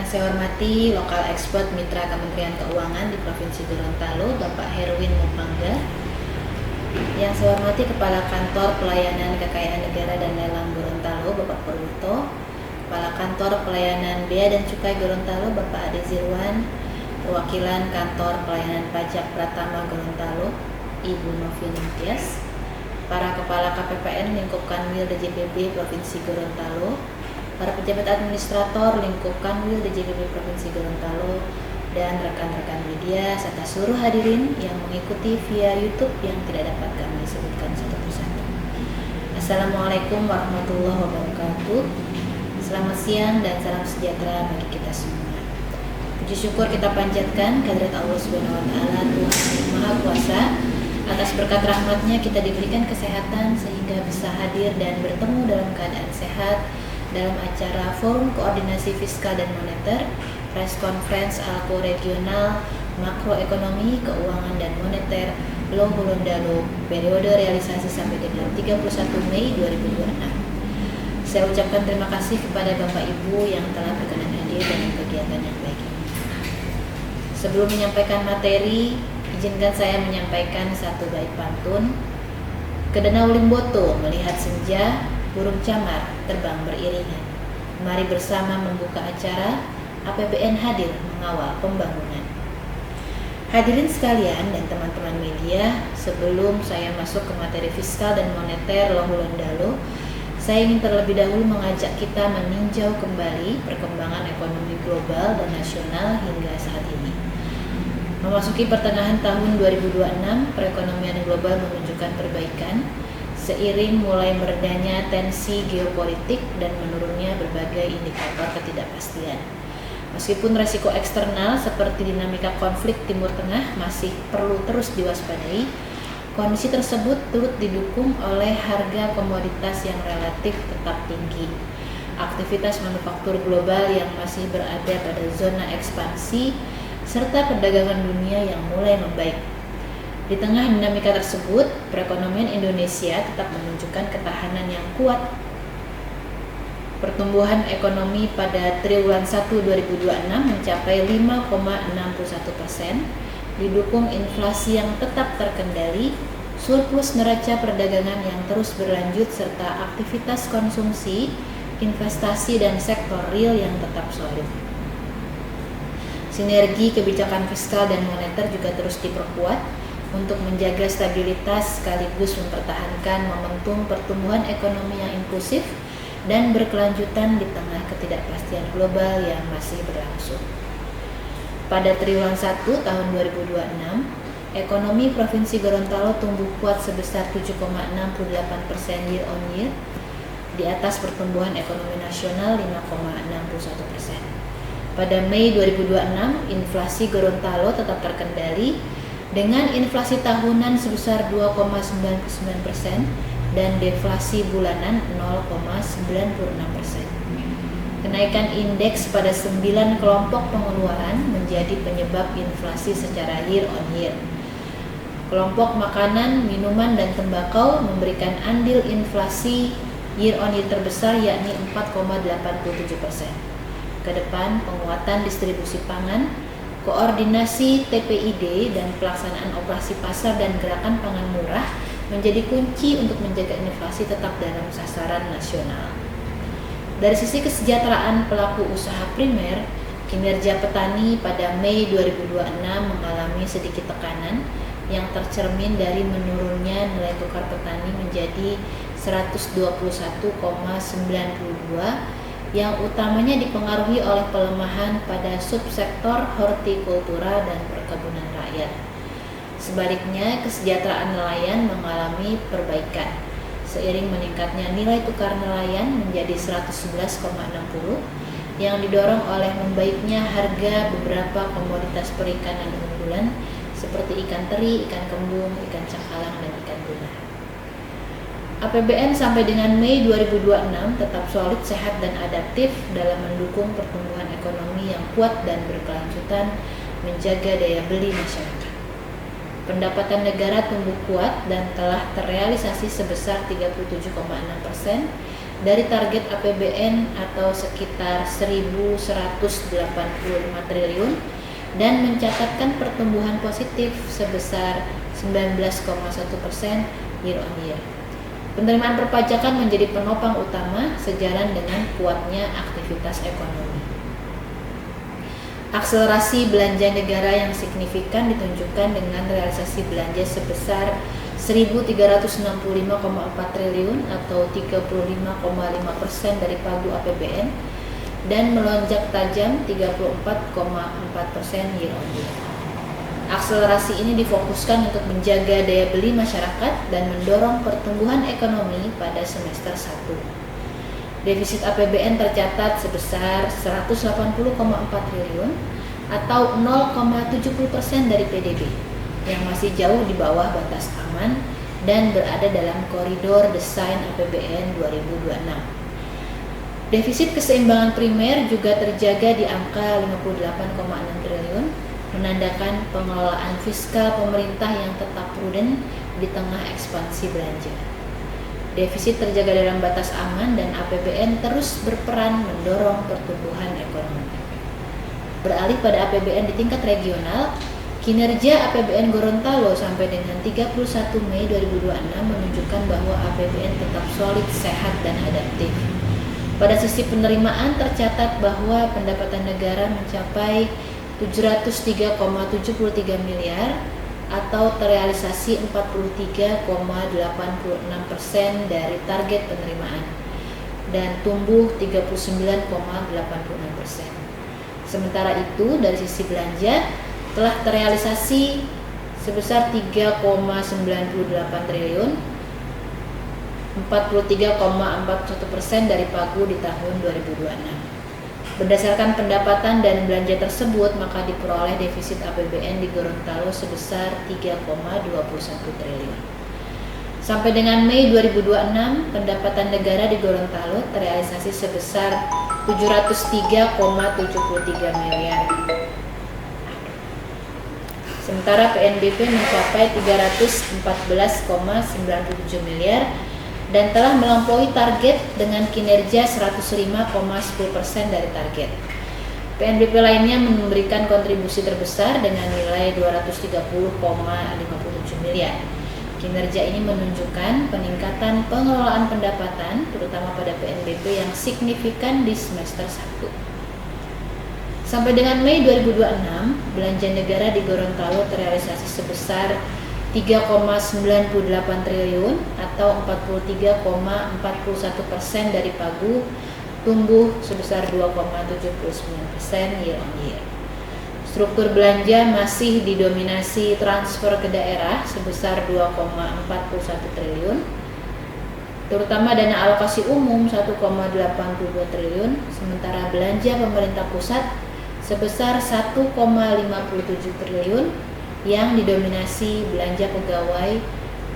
Yang saya hormati Lokal Expert Mitra Kementerian Keuangan di Provinsi Gorontalo, Bapak Herwin Mupangga. Yang saya hormati Kepala Kantor Pelayanan Kekayaan Negara dan Lelang Gorontalo, Bapak Purwito. Kepala Kantor Pelayanan Bea dan Cukai Gorontalo, Bapak Ade Zirwan. Perwakilan Kantor Pelayanan Pajak Pratama Gorontalo, Ibu Novi Nintias. Para Kepala KPPN Lingkup Kanwil DJPB Provinsi Gorontalo, para pejabat administrator Lingkup Kanwil DJPB Provinsi Gorontalo, dan rekan-rekan media serta seluruh hadirin yang mengikuti via YouTube yang tidak dapat kami sebutkan satu persatu. Assalamualaikum warahmatullahi wabarakatuh. Selamat siang dan salam sejahtera bagi kita semua. Puji syukur kita panjatkan kehadirat Allah Subhanahu wa taala, Tuhan yang Maha Kuasa. Atas berkat rahmatnya kita diberikan kesehatan sehingga bisa hadir dan bertemu dalam keadaan sehat dalam acara Forum Koordinasi Fiskal dan Moneter Press Conference ALKO Regional Makroekonomi, Keuangan dan Moneter Lo Gorontalo periode realisasi sampai dengan 31 Mei 2026. Saya ucapkan terima kasih kepada Bapak Ibu yang telah berkenan hadir dalam kegiatan yang baik ini. Sebelum menyampaikan materi, izinkan saya menyampaikan satu bait pantun. Kedenau Limboto melihat senja, burung camar terbang beriringan. Mari bersama membuka acara APBN hadir mengawal pembangunan. Hadirin sekalian dan teman-teman media, sebelum saya masuk ke materi fiskal dan moneter Lo Gorontalo, saya ingin terlebih dahulu mengajak kita meninjau kembali perkembangan ekonomi global dan nasional hingga saat ini. Memasuki pertengahan tahun 2026, perekonomian global menunjukkan perbaikan seiring mulai meredanya tensi geopolitik dan menurunnya berbagai indikator ketidakpastian. Meskipun resiko eksternal seperti dinamika konflik Timur Tengah masih perlu terus diwaspadai, kondisi tersebut turut didukung oleh harga komoditas yang relatif tetap tinggi, aktivitas manufaktur global yang masih berada pada zona ekspansi, serta perdagangan dunia yang mulai membaik. Di tengah dinamika tersebut, perekonomian Indonesia tetap menunjukkan ketahanan yang kuat. Pertumbuhan ekonomi pada triwulan 1 2026 mencapai 5,61%, didukung inflasi yang tetap terkendali, surplus neraca perdagangan yang terus berlanjut, serta aktivitas konsumsi, investasi, dan sektor real yang tetap solid. Sinergi kebijakan fiskal dan moneter juga terus diperkuat untuk menjaga stabilitas sekaligus mempertahankan momentum pertumbuhan ekonomi yang inklusif dan berkelanjutan di tengah ketidakpastian global yang masih berlangsung. Pada triwulan 1 tahun 2026, ekonomi Provinsi Gorontalo tumbuh kuat sebesar 7,68% year on year, di atas pertumbuhan ekonomi nasional 5,61%. Pada Mei 2026, inflasi Gorontalo tetap terkendali dengan inflasi tahunan sebesar 2,99% dan deflasi bulanan 0,96%. Kenaikan indeks pada 9 kelompok pengeluaran menjadi penyebab inflasi secara year on year. Kelompok makanan, minuman, dan tembakau memberikan andil inflasi year on year terbesar yakni 4,87%. Kedepan, penguatan distribusi pangan, koordinasi TPID, dan pelaksanaan operasi pasar dan gerakan pangan murah menjadi kunci untuk menjaga inflasi tetap dalam sasaran nasional. Dari sisi kesejahteraan pelaku usaha primer, kinerja petani pada Mei 2026 mengalami sedikit tekanan yang tercermin dari menurunnya nilai tukar petani menjadi 121,92, yang utamanya dipengaruhi oleh pelemahan pada subsektor hortikultura dan perkebunan rakyat. Sebaliknya, kesejahteraan nelayan mengalami perbaikan seiring meningkatnya nilai tukar nelayan menjadi 111,60 yang didorong oleh membaiknya harga beberapa komoditas perikanan unggulan seperti ikan teri, ikan kembung, ikan cakalang, dan ikan tuna. APBN sampai dengan Mei 2026 tetap solid, sehat, dan adaptif dalam mendukung pertumbuhan ekonomi yang kuat dan berkelanjutan, menjaga daya beli masyarakat. Pendapatan negara tumbuh kuat dan telah terrealisasi sebesar 37,6% dari target APBN atau sekitar 1.185 triliun dan mencatatkan pertumbuhan positif sebesar 19,1% year on year. Penerimaan perpajakan menjadi penopang utama sejalan dengan kuatnya aktivitas ekonomi. Akselerasi belanja negara yang signifikan ditunjukkan dengan realisasi belanja sebesar 1.365,4 triliun atau 35,5% dari pagu APBN dan melonjak tajam 34,4% year on year. Akselerasi ini difokuskan untuk menjaga daya beli masyarakat dan mendorong pertumbuhan ekonomi pada semester 1. Defisit APBN tercatat sebesar 180,4 triliun atau 0,70% dari PDB yang masih jauh di bawah batas aman dan berada dalam koridor desain APBN 2026. Defisit keseimbangan primer juga terjaga di angka 58,6 triliun, menandakan pengelolaan fiskal pemerintah yang tetap prudent di tengah ekspansi belanja. Defisit terjaga dalam batas aman dan APBN terus berperan mendorong pertumbuhan ekonomi. Beralih pada APBN di tingkat regional, kinerja APBN Gorontalo sampai dengan 31 Mei 2026 menunjukkan bahwa APBN tetap solid, sehat, dan adaptif. Pada sisi penerimaan tercatat bahwa pendapatan negara mencapai 703,73 miliar atau terrealisasi 43,86% dari target penerimaan dan tumbuh 39,86%. Sementara itu dari sisi belanja telah terrealisasi sebesar 3,98 triliun, 43,41% dari pagu di tahun 2026. Berdasarkan pendapatan dan belanja tersebut, maka diperoleh defisit APBN di Gorontalo sebesar 3,21 triliun. Sampai dengan Mei 2026, pendapatan negara di Gorontalo terrealisasi sebesar 703,73 miliar. Sementara PNBP mencapai 314,97 miliar dan telah melampaui target dengan kinerja 105,10% dari target. PNBP lainnya memberikan kontribusi terbesar dengan nilai 230,57 miliar. Kinerja ini menunjukkan peningkatan pengelolaan pendapatan terutama pada PNBP yang signifikan di semester 1. Sampai dengan Mei 2026, belanja negara di Gorontalo terrealisasi sebesar 3,98 triliun atau 43,41% dari pagu, tumbuh sebesar 2,79% year on year. Struktur belanja masih didominasi transfer ke daerah sebesar 2,41 triliun, terutama dana alokasi umum 1,82 triliun, sementara belanja pemerintah pusat sebesar 1,57 triliun yang didominasi belanja pegawai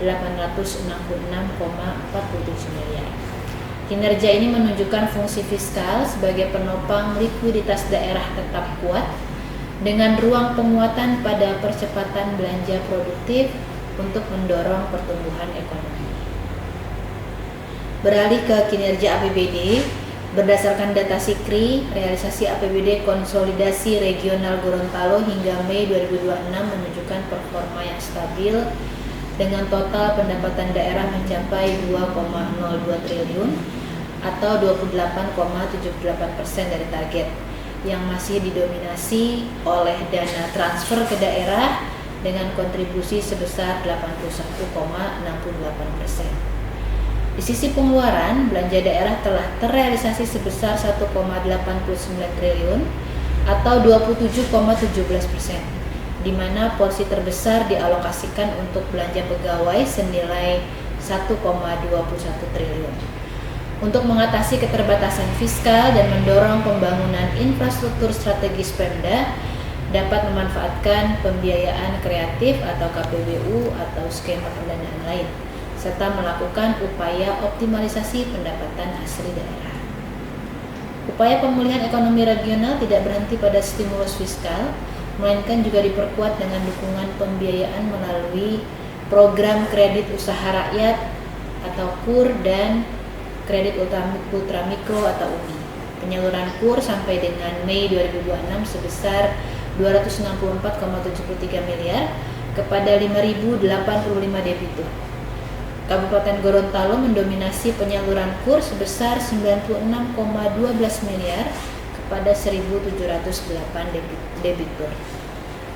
866,47 miliar. Kinerja ini menunjukkan fungsi fiskal sebagai penopang likuiditas daerah tetap kuat dengan ruang penguatan pada percepatan belanja produktif untuk mendorong pertumbuhan ekonomi. Beralih ke kinerja APBD, berdasarkan data SIKRI, realisasi APBD konsolidasi regional Gorontalo hingga Mei 2026 menunjukkan performa yang stabil dengan total pendapatan daerah mencapai 2,02 triliun atau 28,78% dari target yang masih didominasi oleh dana transfer ke daerah dengan kontribusi sebesar 81,68%. Di sisi pengeluaran, belanja daerah telah terrealisasi sebesar 1,89 triliun atau 27,17%, di mana porsi terbesar dialokasikan untuk belanja pegawai senilai 1,21 triliun. Untuk mengatasi keterbatasan fiskal dan mendorong pembangunan infrastruktur strategis Pemda, dapat memanfaatkan pembiayaan kreatif atau KPBU atau skema pendanaan lain, serta melakukan upaya optimalisasi pendapatan asli daerah. Upaya pemulihan ekonomi regional tidak berhenti pada stimulus fiskal, melainkan juga diperkuat dengan dukungan pembiayaan melalui program kredit usaha rakyat atau KUR dan kredit ultramikro atau UMI. Penyaluran KUR sampai dengan Mei 2026 sebesar 264,73 miliar kepada 5.085 debitur. Kabupaten Gorontalo mendominasi penyaluran KUR sebesar 96,12 miliar kepada 1.708 debitur.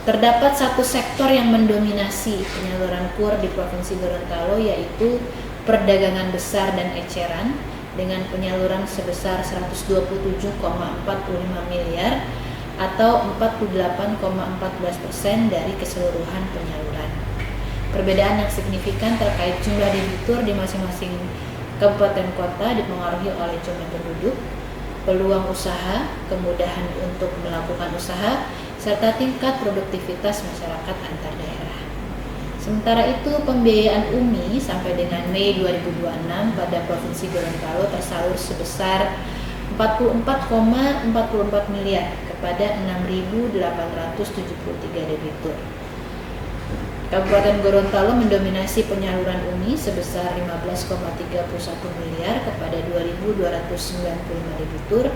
Terdapat satu sektor yang mendominasi penyaluran KUR di Provinsi Gorontalo, yaitu perdagangan besar dan eceran dengan penyaluran sebesar 127,45 miliar atau 48,14% dari keseluruhan penyaluran. Perbedaan yang signifikan terkait jumlah debitur di masing-masing kabupaten kota dipengaruhi oleh jumlah penduduk, peluang usaha, kemudahan untuk melakukan usaha, serta tingkat produktivitas masyarakat antar daerah. Sementara itu, pembiayaan UMI sampai dengan Mei 2026 pada Provinsi Gorontalo tersalur sebesar 44,44 miliar kepada 6.873 debitur. Kabupaten Gorontalo mendominasi penyaluran UMI sebesar 15,31 miliar kepada 2.295 debitur,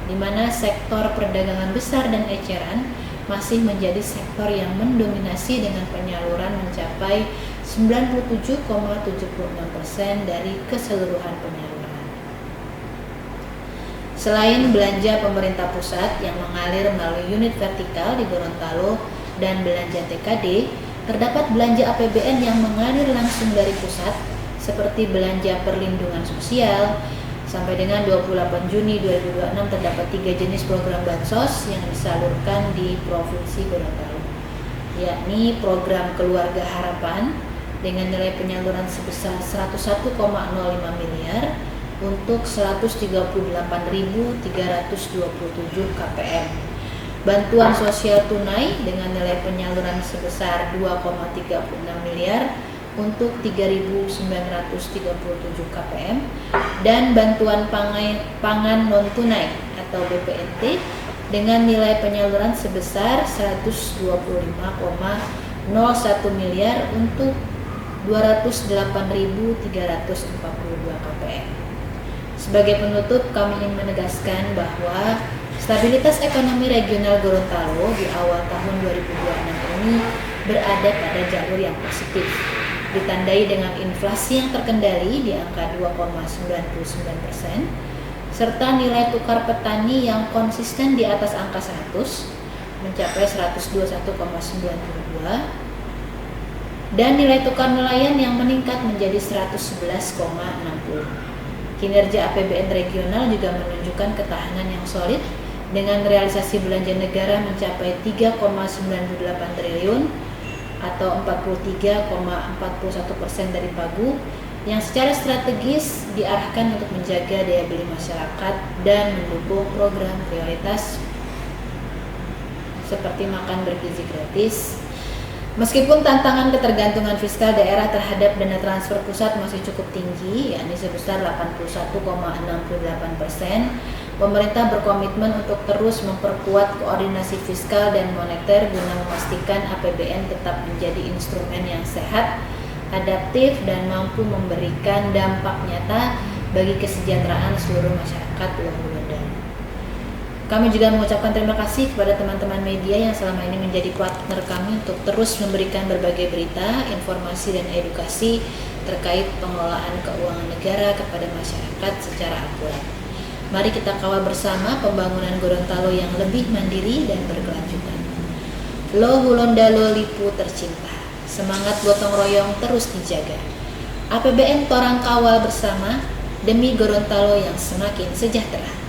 di mana sektor perdagangan besar dan eceran masih menjadi sektor yang mendominasi dengan penyaluran mencapai 97,76% dari keseluruhan penyaluran. Selain belanja pemerintah pusat yang mengalir melalui unit vertikal di Gorontalo dan belanja TKD, terdapat belanja APBN yang mengalir langsung dari pusat seperti belanja perlindungan sosial. Sampai dengan 28 Juni 2026 terdapat 3 jenis program bansos yang disalurkan di Provinsi Gorontalo, yakni program Keluarga Harapan dengan nilai penyaluran sebesar 101,05 miliar untuk 138.327 KPM. Bantuan sosial tunai dengan nilai penyaluran sebesar 2,36 miliar untuk 3.937 KPM, dan bantuan pangan non-tunai atau BPNT dengan nilai penyaluran sebesar 125,01 miliar untuk 208.342 KPM. Sebagai penutup, kami ingin menegaskan bahwa stabilitas ekonomi regional Gorontalo di awal tahun 2026 ini berada pada jalur yang positif, ditandai dengan inflasi yang terkendali di angka 2,99%, serta nilai tukar petani yang konsisten di atas angka 100, mencapai 121,92, dan nilai tukar nelayan yang meningkat menjadi 111,60. Kinerja APBN regional juga menunjukkan ketahanan yang solid dengan realisasi belanja negara mencapai 3,98 triliun atau 43,41% dari pagu, yang secara strategis diarahkan untuk menjaga daya beli masyarakat dan mendukung program prioritas seperti makan bergizi gratis. Meskipun tantangan ketergantungan fiskal daerah terhadap dana transfer pusat masih cukup tinggi, yakni sebesar 81,68%, pemerintah berkomitmen untuk terus memperkuat koordinasi fiskal dan moneter guna memastikan APBN tetap menjadi instrumen yang sehat, adaptif, dan mampu memberikan dampak nyata bagi kesejahteraan seluruh masyarakat Pulau Wulandar. Kami juga mengucapkan terima kasih kepada teman-teman media yang selama ini menjadi partner kami untuk terus memberikan berbagai berita, informasi, dan edukasi terkait pengelolaan keuangan negara kepada masyarakat secara akurat. Mari kita kawal bersama pembangunan Gorontalo yang lebih mandiri dan berkelanjutan. Lo Wulondalo Lipu tercinta, semangat gotong royong terus dijaga. APBN Torang kawal bersama demi Gorontalo yang semakin sejahtera.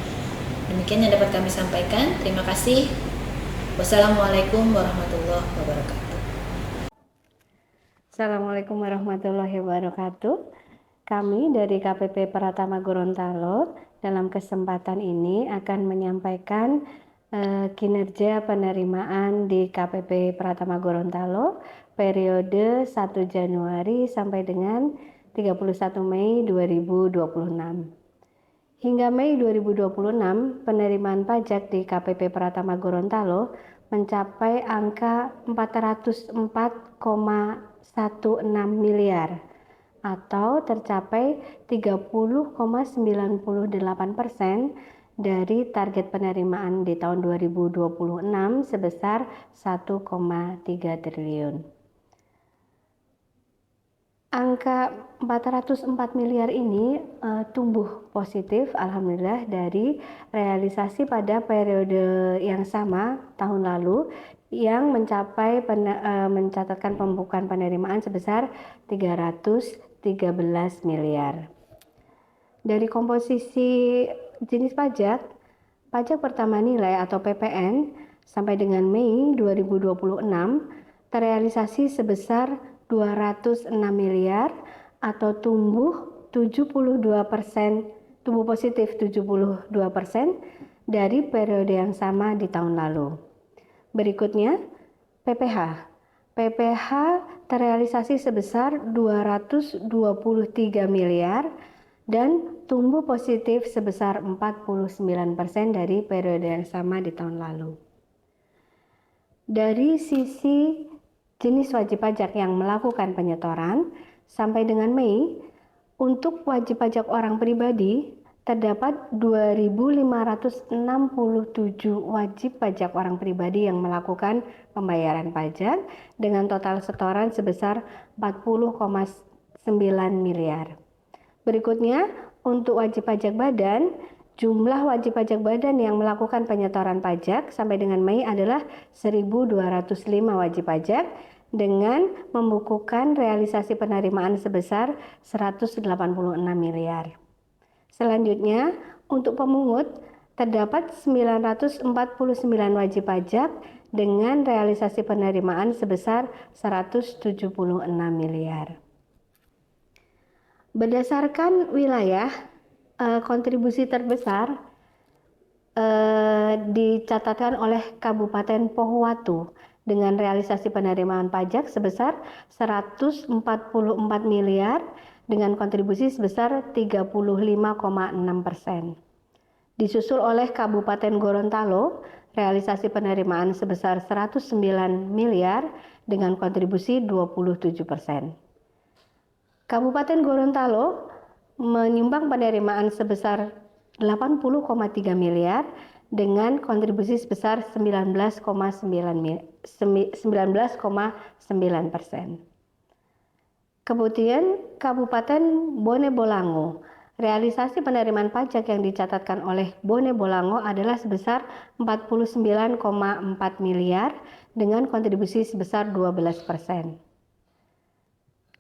Demikian yang dapat kami sampaikan. Terima kasih. Wassalamualaikum warahmatullahi wabarakatuh. Assalamualaikum warahmatullahi wabarakatuh. Kami dari KPP Pratama Gorontalo dalam kesempatan ini akan menyampaikan kinerja penerimaan di KPP Pratama Gorontalo periode 1 Januari sampai dengan 31 Mei 2026. Hingga Mei 2026, penerimaan pajak di KPP Pratama Gorontalo mencapai angka 404,16 miliar atau tercapai 30,98% dari target penerimaan di tahun 2026 sebesar 1,3 triliun. Angka 404 miliar ini tumbuh positif alhamdulillah dari realisasi pada periode yang sama tahun lalu yang mencatatkan pembukuan penerimaan sebesar 313 miliar. Dari komposisi jenis pajak, pajak pertama nilai atau PPN sampai dengan Mei 2026 terrealisasi sebesar 206 miliar atau tumbuh positif 72% dari periode yang sama di tahun lalu. Berikutnya, PPH. PPH terrealisasi sebesar 223 miliar dan tumbuh positif sebesar 49% dari periode yang sama di tahun lalu. Dari sisi jenis wajib pajak yang melakukan penyetoran, sampai dengan Mei, untuk wajib pajak orang pribadi terdapat 2.567 wajib pajak orang pribadi yang melakukan pembayaran pajak dengan total setoran sebesar 40,9 miliar. Berikutnya, untuk wajib pajak badan, jumlah wajib pajak badan yang melakukan penyetoran pajak sampai dengan Mei adalah 1.205 wajib pajak dengan membukukan realisasi penerimaan sebesar 186 miliar. Selanjutnya, untuk pemungut terdapat 949 wajib pajak dengan realisasi penerimaan sebesar 176 miliar. Berdasarkan wilayah, kontribusi terbesar dicatatkan oleh Kabupaten Pohuwatu dengan realisasi penerimaan pajak sebesar 144 miliar dengan kontribusi sebesar 35,6%. Disusul oleh Kabupaten Gorontalo, realisasi penerimaan sebesar 109 miliar dengan kontribusi 27%. Kabupaten Gorontalo menyumbang penerimaan sebesar 80,3 miliar dengan kontribusi sebesar 19,9%. Kemudian Kabupaten Bone Bolango, realisasi penerimaan pajak yang dicatatkan oleh Bone Bolango adalah sebesar 49,4 miliar dengan kontribusi sebesar 12%.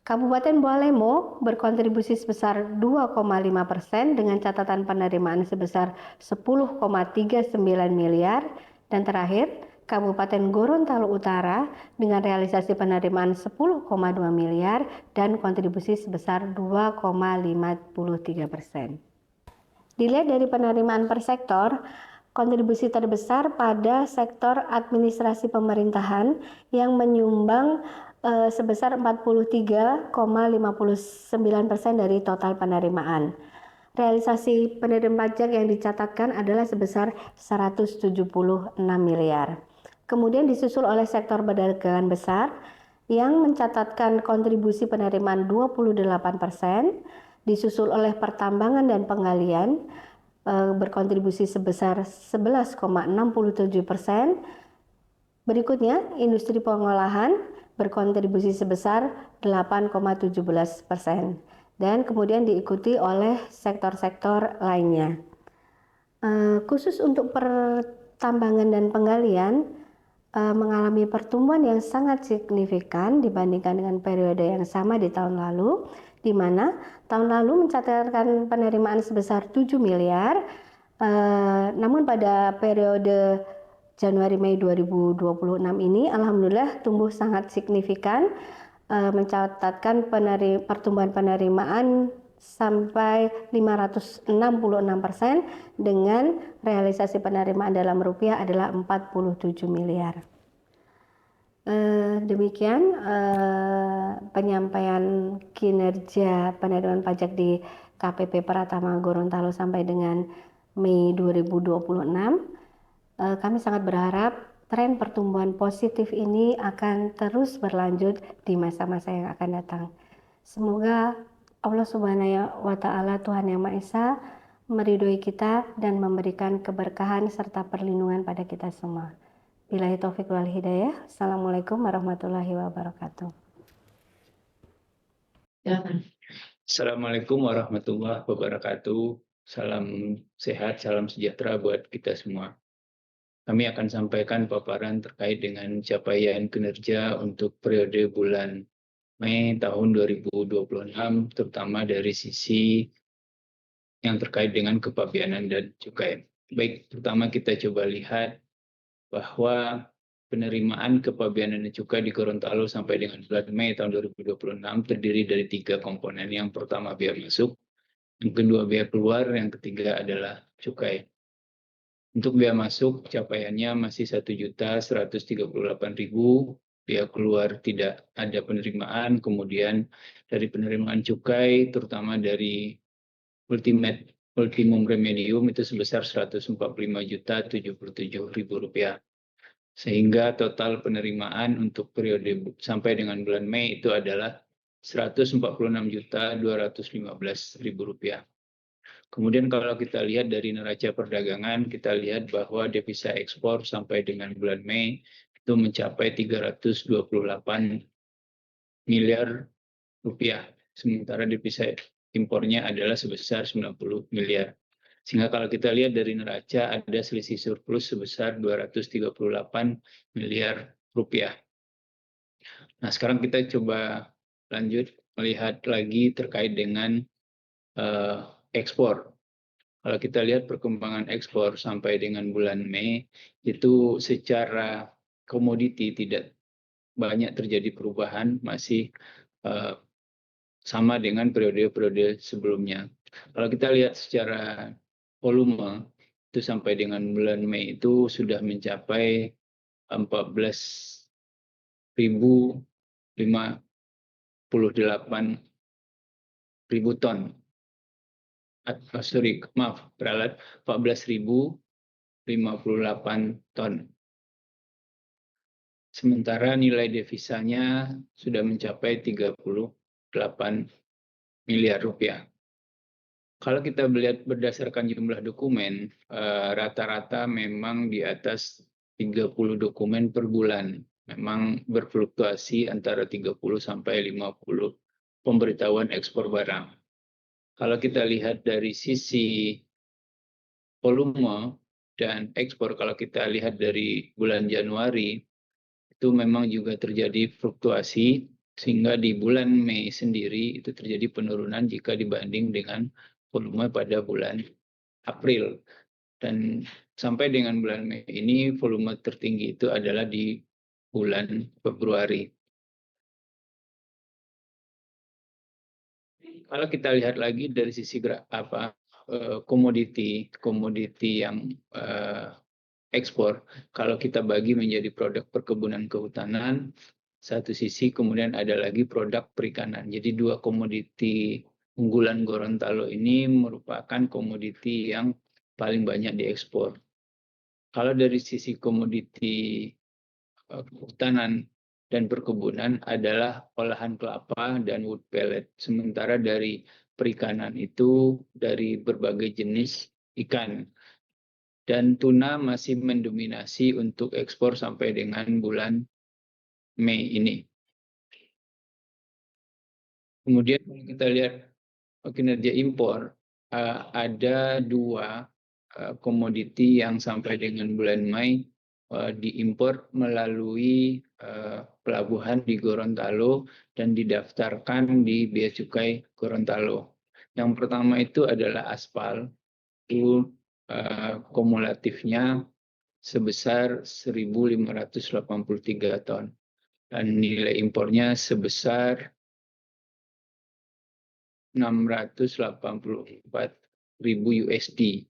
Kabupaten Bualemo berkontribusi sebesar 2,5% dengan catatan penerimaan sebesar 10,39 miliar. Dan terakhir, Kabupaten Gorontalo Utara dengan realisasi penerimaan 10,2 miliar dan kontribusi sebesar 2,53%. Dilihat dari penerimaan per sektor, kontribusi terbesar pada sektor administrasi pemerintahan yang menyumbang sebesar 43,59% dari total penerimaan. Realisasi penerimaan pajak yang dicatatkan adalah sebesar 176 miliar. Kemudian disusul oleh sektor perdagangan besar yang mencatatkan kontribusi penerimaan 28%, disusul oleh pertambangan dan penggalian berkontribusi sebesar 11,67%. Berikutnya, industri pengolahan berkontribusi sebesar 8,17%. Dan kemudian diikuti oleh sektor-sektor lainnya. Khusus untuk pertambangan dan penggalian mengalami pertumbuhan yang sangat signifikan dibandingkan dengan periode yang sama di tahun lalu, di mana tahun lalu mencatatkan penerimaan sebesar 7 miliar, namun pada periode Januari-Mei 2026 ini alhamdulillah tumbuh sangat signifikan, mencatatkan pertumbuhan penerimaan sampai 566% dengan realisasi penerimaan dalam rupiah adalah 47 miliar. Demikian penyampaian kinerja penerimaan pajak di KPP Pratama Gorontalo sampai dengan Mei 2026. Kami sangat berharap tren pertumbuhan positif ini akan terus berlanjut di masa-masa yang akan datang. Semoga Allah Subhanahu wa Ta'ala, Tuhan Yang Maha Esa, meridhoi kita dan memberikan keberkahan serta perlindungan pada kita semua. Billahi taufiq wal hidayah. Assalamualaikum warahmatullahi wabarakatuh. Assalamualaikum warahmatullahi wabarakatuh. Salam sehat, salam sejahtera buat kita semua. Kami akan sampaikan paparan terkait dengan capaian kinerja untuk periode bulan Mei tahun 2026, terutama dari sisi yang terkait dengan kepabeanan dan cukai. Baik, pertama kita coba lihat bahwa penerimaan kepabeanan dan cukai di Gorontalo sampai dengan bulan Mei tahun 2026 terdiri dari 3 komponen. Yang pertama bea masuk, yang kedua bea keluar, yang ketiga adalah cukai. Untuk bea masuk capaiannya masih 1.138.000, bea keluar tidak ada penerimaan, kemudian dari penerimaan cukai terutama dari ultimum remedium itu sebesar 145.077.000 rupiah. Sehingga total penerimaan untuk periode sampai dengan bulan Mei itu adalah 146.215.000 rupiah. Kemudian kalau kita lihat dari neraca perdagangan, kita lihat bahwa devisa ekspor sampai dengan bulan Mei itu mencapai 328 miliar rupiah, sementara devisa impornya adalah sebesar 90 miliar. Sehingga kalau kita lihat dari neraca ada selisih surplus sebesar 238 miliar rupiah. Nah, sekarang kita coba lanjut melihat lagi terkait dengan ekspor. Kalau kita lihat perkembangan ekspor sampai dengan bulan Mei, itu secara komoditi tidak banyak terjadi perubahan, masih sama dengan periode-periode sebelumnya. Kalau kita lihat secara volume, itu sampai dengan bulan Mei itu sudah mencapai 14.058.000 ton. Beralat 14.058 ton. Sementara nilai devisanya sudah mencapai 38 miliar rupiah. Kalau kita melihat berdasarkan jumlah dokumen, rata-rata memang di atas 30 dokumen per bulan. Memang berfluktuasi antara 30 sampai 50 pemberitahuan ekspor barang. Kalau kita lihat dari sisi volume dan ekspor, kalau kita lihat dari bulan Januari, itu memang juga terjadi fluktuasi, sehingga di bulan Mei sendiri itu terjadi penurunan jika dibanding dengan volume pada bulan April. Dan sampai dengan bulan Mei ini volume tertinggi itu adalah di bulan Februari. Kalau kita lihat lagi dari sisi komoditi yang ekspor, kalau kita bagi menjadi produk perkebunan kehutanan satu sisi, kemudian ada lagi produk perikanan. Jadi 2 komoditi unggulan Gorontalo ini merupakan komoditi yang paling banyak diekspor. Kalau dari sisi komoditi kehutanan dan perkebunan adalah olahan kelapa dan wood pellet. Sementara dari perikanan itu dari berbagai jenis ikan. Dan tuna masih mendominasi untuk ekspor sampai dengan bulan Mei ini. Kemudian kalau kita lihat kinerja impor, ada 2 komoditi yang sampai dengan bulan Mei diimpor melalui pelabuhan di Gorontalo dan didaftarkan di Bea Cukai Gorontalo. Yang pertama itu adalah aspal, itu kumulatifnya sebesar 1.583 ton dan nilai impornya sebesar 684.000 USD.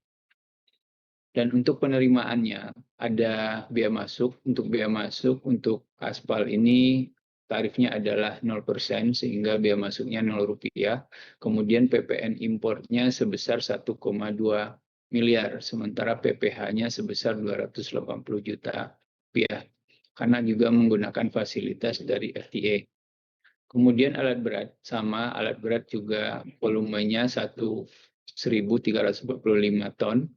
Dan untuk penerimaannya ada bea masuk. Untuk bea masuk untuk aspal ini tarifnya adalah 0%, sehingga bea masuknya Rp0. Kemudian PPN importnya sebesar 1,2 miliar, sementara PPH-nya sebesar 280 juta rupiah, karena juga menggunakan fasilitas dari FTA. Kemudian alat berat juga volumenya 1.345 ton.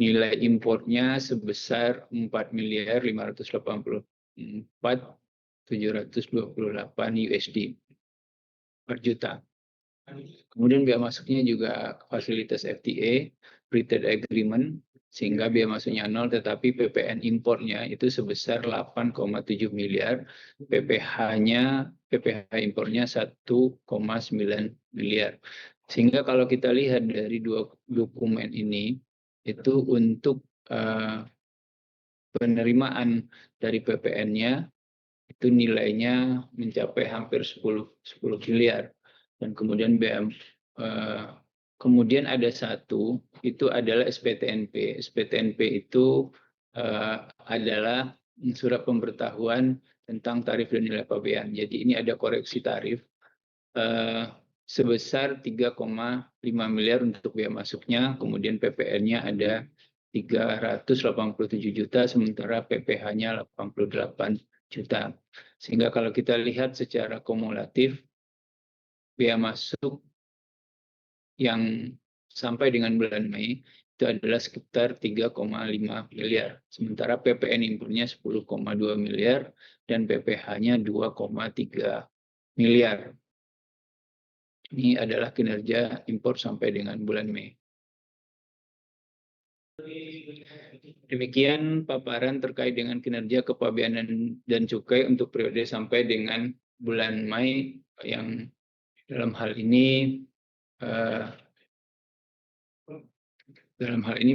Nilai impornya sebesar 4.584.728 USD per juta. Kemudian biaya masuknya juga fasilitas FTA, Free Trade Agreement, sehingga biaya masuknya 0, tetapi PPN impornya itu sebesar 8,7 miliar, PPH impornya 1,9 miliar. Sehingga kalau kita lihat dari dua dokumen ini, itu untuk penerimaan dari PPN-nya, itu nilainya mencapai hampir 10 miliar. Dan kemudian kemudian ada satu, itu adalah SPTNP. SPTNP itu adalah surat pemberitahuan tentang tarif dan nilai pabean. Jadi ini ada koreksi tarif sebesar 3,5 miliar untuk biaya masuknya, kemudian PPN-nya ada 387 juta, sementara PPH-nya 88 juta. Sehingga kalau kita lihat secara kumulatif, biaya masuk yang sampai dengan bulan Mei itu adalah sekitar 3,5 miliar. Sementara PPN impornya 10,2 miliar dan PPH-nya 2,3 miliar. Ini adalah kinerja impor sampai dengan bulan Mei. Demikian paparan terkait dengan kinerja kepabeanan dan cukai untuk periode sampai dengan bulan Mei, yang dalam hal ini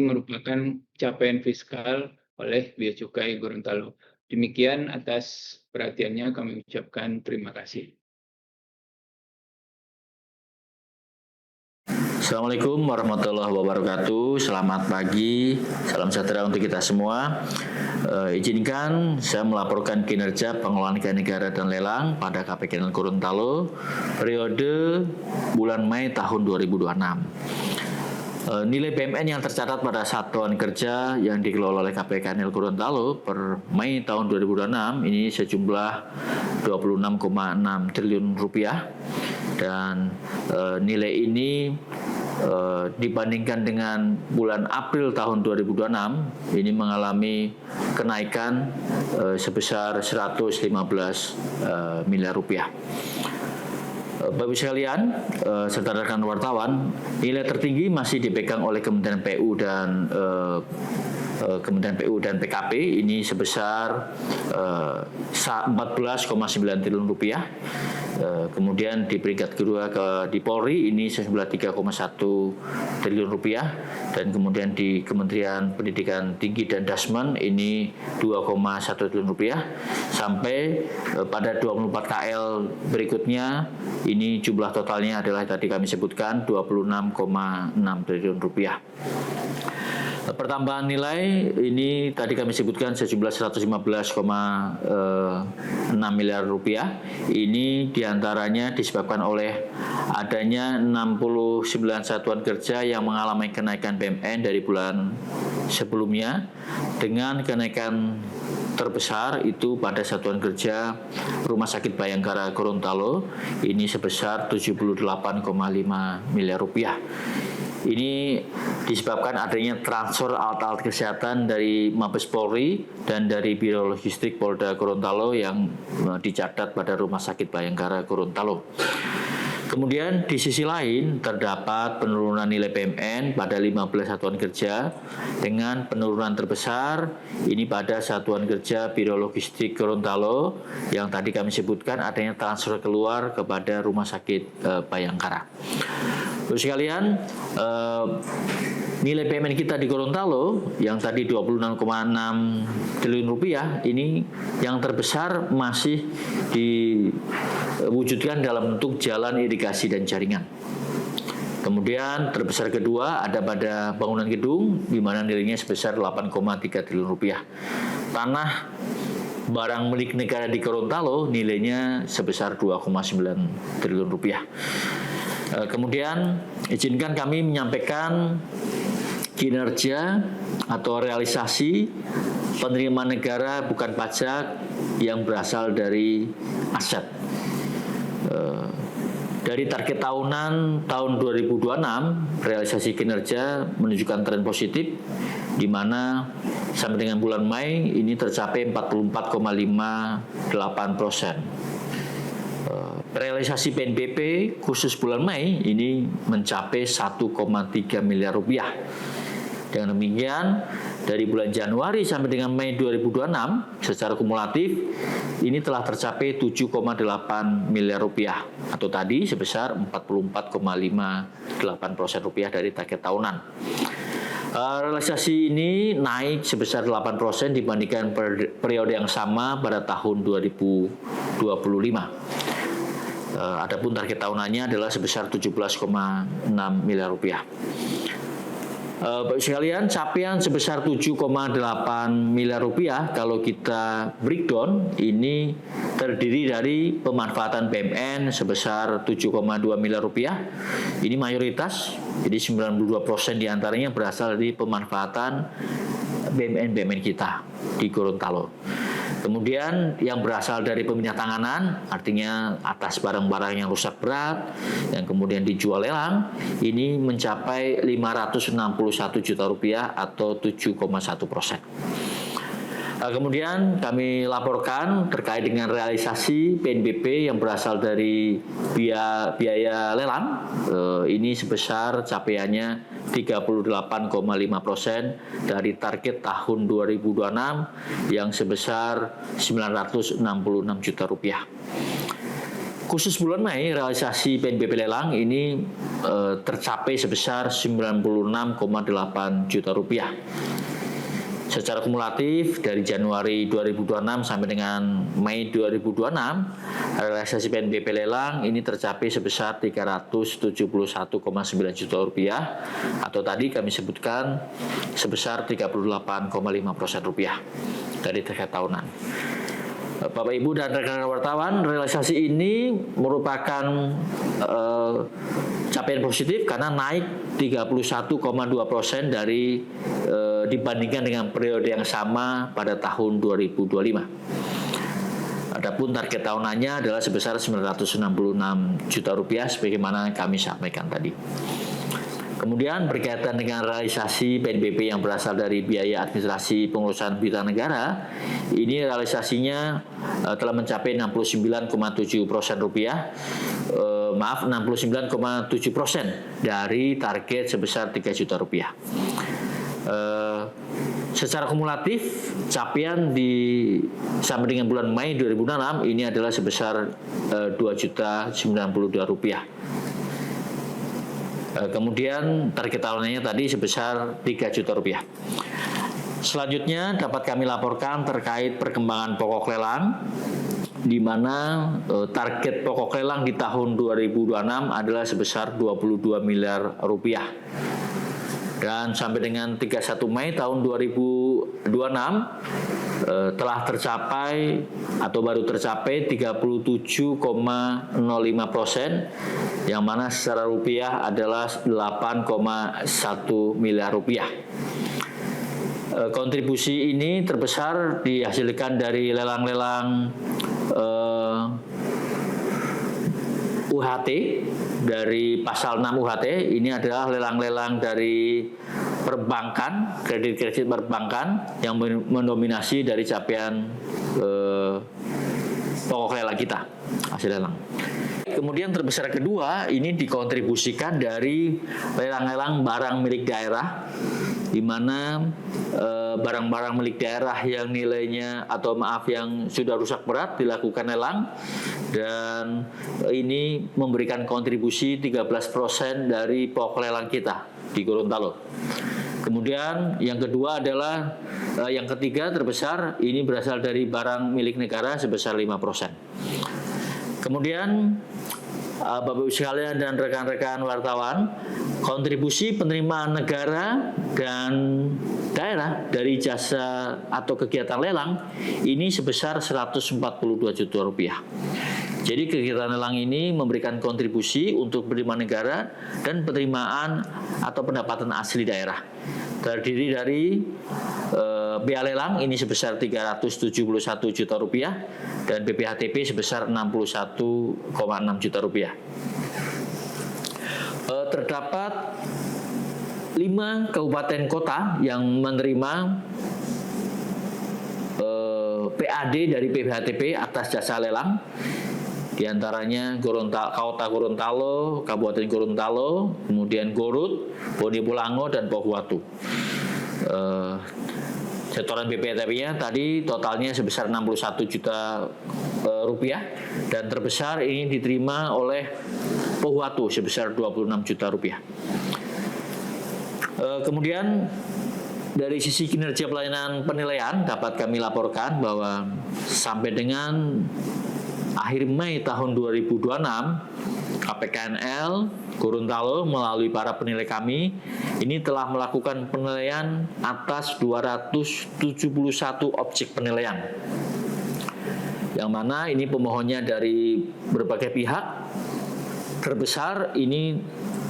merupakan capaian fiskal oleh Bea Cukai Gorontalo. Demikian, atas perhatiannya kami ucapkan terima kasih. Assalamualaikum warahmatullahi wabarakatuh. Selamat pagi, salam sejahtera untuk kita semua. Izinkan saya melaporkan kinerja pengelolaan kekayaan negara dan lelang pada KPKNL Gorontalo periode bulan Mei tahun 2026. Nilai BMN yang tercatat pada satuan kerja yang dikelola oleh KPKNL Gorontalo per Mei tahun 2026 ini sejumlah 26,6 triliun rupiah, dan nilai ini dibandingkan dengan bulan April tahun 2026 ini mengalami kenaikan sebesar 115 miliar rupiah. Bapak Ibu sekalian, serta rekan wartawan, nilai tertinggi masih dipegang oleh Kementerian PU dan PKP, ini sebesar 14,9 triliun rupiah. Kemudian di peringkat kedua di Polri ini sejumlah 3,1 triliun rupiah, dan kemudian di Kementerian Pendidikan Tinggi dan Dasmen ini 2,1 triliun rupiah, sampai pada 24 KL berikutnya ini jumlah totalnya adalah tadi kami sebutkan 26,6 triliun rupiah. Pertambahan nilai ini tadi kami sebutkan sejumlah 115,6 miliar rupiah. Ini diantaranya disebabkan oleh adanya 69 satuan kerja yang mengalami kenaikan BMN dari bulan sebelumnya, dengan kenaikan terbesar itu pada satuan kerja Rumah Sakit Bayangkara Gorontalo ini sebesar 78,5 miliar rupiah. Ini disebabkan adanya transfer alat-alat kesehatan dari Mabes Polri dan dari Biro Logistik Polda Gorontalo yang dicatat pada Rumah Sakit Bayangkara Gorontalo. Kemudian di sisi lain terdapat penurunan nilai BMN pada 15 satuan kerja, dengan penurunan terbesar ini pada satuan kerja Biro Logistik Gorontalo yang tadi kami sebutkan adanya transfer keluar kepada Rumah Sakit Bayangkara. Terus sekalian, nilai BMN kita di Gorontalo yang tadi 26,6 triliun rupiah ini yang terbesar masih diwujudkan dalam bentuk jalan irigasi dan jaringan. Kemudian terbesar kedua ada pada bangunan gedung, di mana nilainya sebesar 8,3 triliun rupiah. Tanah barang milik negara di Gorontalo nilainya sebesar 2,9 triliun rupiah. Kemudian izinkan kami menyampaikan kinerja atau realisasi penerimaan negara bukan pajak yang berasal dari aset. Dari target tahunan tahun 2026, realisasi kinerja menunjukkan tren positif, di mana sampai dengan bulan Mei ini tercapai 44,58%. Realisasi PNBP khusus bulan Mei ini mencapai 1,3 miliar rupiah. Dengan demikian, dari bulan Januari sampai dengan Mei 2026 secara kumulatif ini telah tercapai 7,8 miliar rupiah atau tadi sebesar 44,58% rupiah dari target tahunan. Realisasi ini naik sebesar 8% dibandingkan periode yang sama pada tahun 2025. Adapun target tahunannya adalah sebesar 17,6 miliar rupiah. Bapak sekalian, capaian sebesar 7,8 miliar rupiah kalau kita breakdown ini terdiri dari pemanfaatan BMN sebesar 7,2 miliar rupiah. Ini mayoritas, jadi 92% diantaranya berasal dari pemanfaatan BMN kita di Gorontalo. Kemudian yang berasal dari pemindah tanganan, artinya atas barang-barang yang rusak berat, yang kemudian dijual lelang, ini mencapai 561 juta rupiah atau 7,1%. Kemudian kami laporkan terkait dengan realisasi PNBP yang berasal dari biaya lelang, ini sebesar capaiannya 38,5% dari target tahun 2026 yang sebesar 966 juta rupiah. Khusus bulan Mei, realisasi PNBP lelang ini tercapai sebesar 96,8 juta rupiah. Secara kumulatif dari Januari 2026 sampai dengan Mei 2026, realisasi PNBP lelang ini tercapai sebesar 371,9 juta rupiah atau tadi kami sebutkan sebesar 38,5% rupiah dari target tahunan. Bapak Ibu dan rekan-rekan wartawan, realisasi ini merupakan capaian positif karena naik 31,2% dari dibandingkan dengan periode yang sama pada tahun 2025. Adapun target tahunannya adalah sebesar 966 juta rupiah sebagaimana kami sampaikan tadi. Kemudian berkaitan dengan realisasi PNBP yang berasal dari biaya administrasi pengurusan berita negara, ini realisasinya telah mencapai 69,7% rupiah, 69,7% dari target sebesar 3 juta rupiah. Secara kumulatif capaian sampai dengan bulan Mei 2006 ini adalah sebesar 2.092 rupiah. Kemudian target tahunannya tadi sebesar 3 juta rupiah. Selanjutnya dapat kami laporkan terkait perkembangan pokok lelang, di mana target pokok lelang di tahun 2026 adalah sebesar 22 miliar rupiah. Dan sampai dengan 31 Mei tahun 2026 telah tercapai atau baru tercapai 37,05%, yang mana secara rupiah adalah 8,1 miliar rupiah. Kontribusi ini terbesar dihasilkan dari lelang-lelang UHT dari pasal 6 UHT. Ini adalah lelang-lelang dari perbankan, kredit perbankan yang mendominasi dari capaian pokok lelang kita, hasil lelang. Kemudian terbesar kedua ini dikontribusikan dari lelang-lelang barang milik daerah, di mana barang-barang milik daerah yang nilainya yang sudah rusak berat dilakukan lelang, dan ini memberikan kontribusi 13% dari pokok lelang kita di Gorontalo. Kemudian yang kedua adalah yang ketiga terbesar ini berasal dari barang milik negara sebesar 5%. Kemudian Bapak Ibu sekalian dan rekan-rekan wartawan, kontribusi penerimaan negara dan daerah dari jasa atau kegiatan lelang ini sebesar 142 juta rupiah. Jadi kegiatan lelang ini memberikan kontribusi untuk penerimaan negara dan penerimaan atau pendapatan asli daerah. Terdiri dari Bea lelang ini sebesar 371 juta rupiah dan BPHTP sebesar 61,6 juta rupiah. Terdapat 5 kabupaten kota yang menerima PAD dari BPHTP atas jasa lelang, di antaranya Kota Gorontalo, Kabupaten Gorontalo, kemudian Gorut, Bone Bolango, dan Pohuwatu. Setoran BPHTP-nya tadi totalnya sebesar 61 juta rupiah, dan terbesar ini diterima oleh Pohuwatu sebesar 26 juta rupiah. Kemudian dari sisi kinerja pelayanan penilaian dapat kami laporkan bahwa sampai dengan akhir Mei tahun 2026, KPKNL Gorontalo melalui para penilai kami ini telah melakukan penilaian atas 271 objek penilaian, yang mana ini pemohonnya dari berbagai pihak. Terbesar ini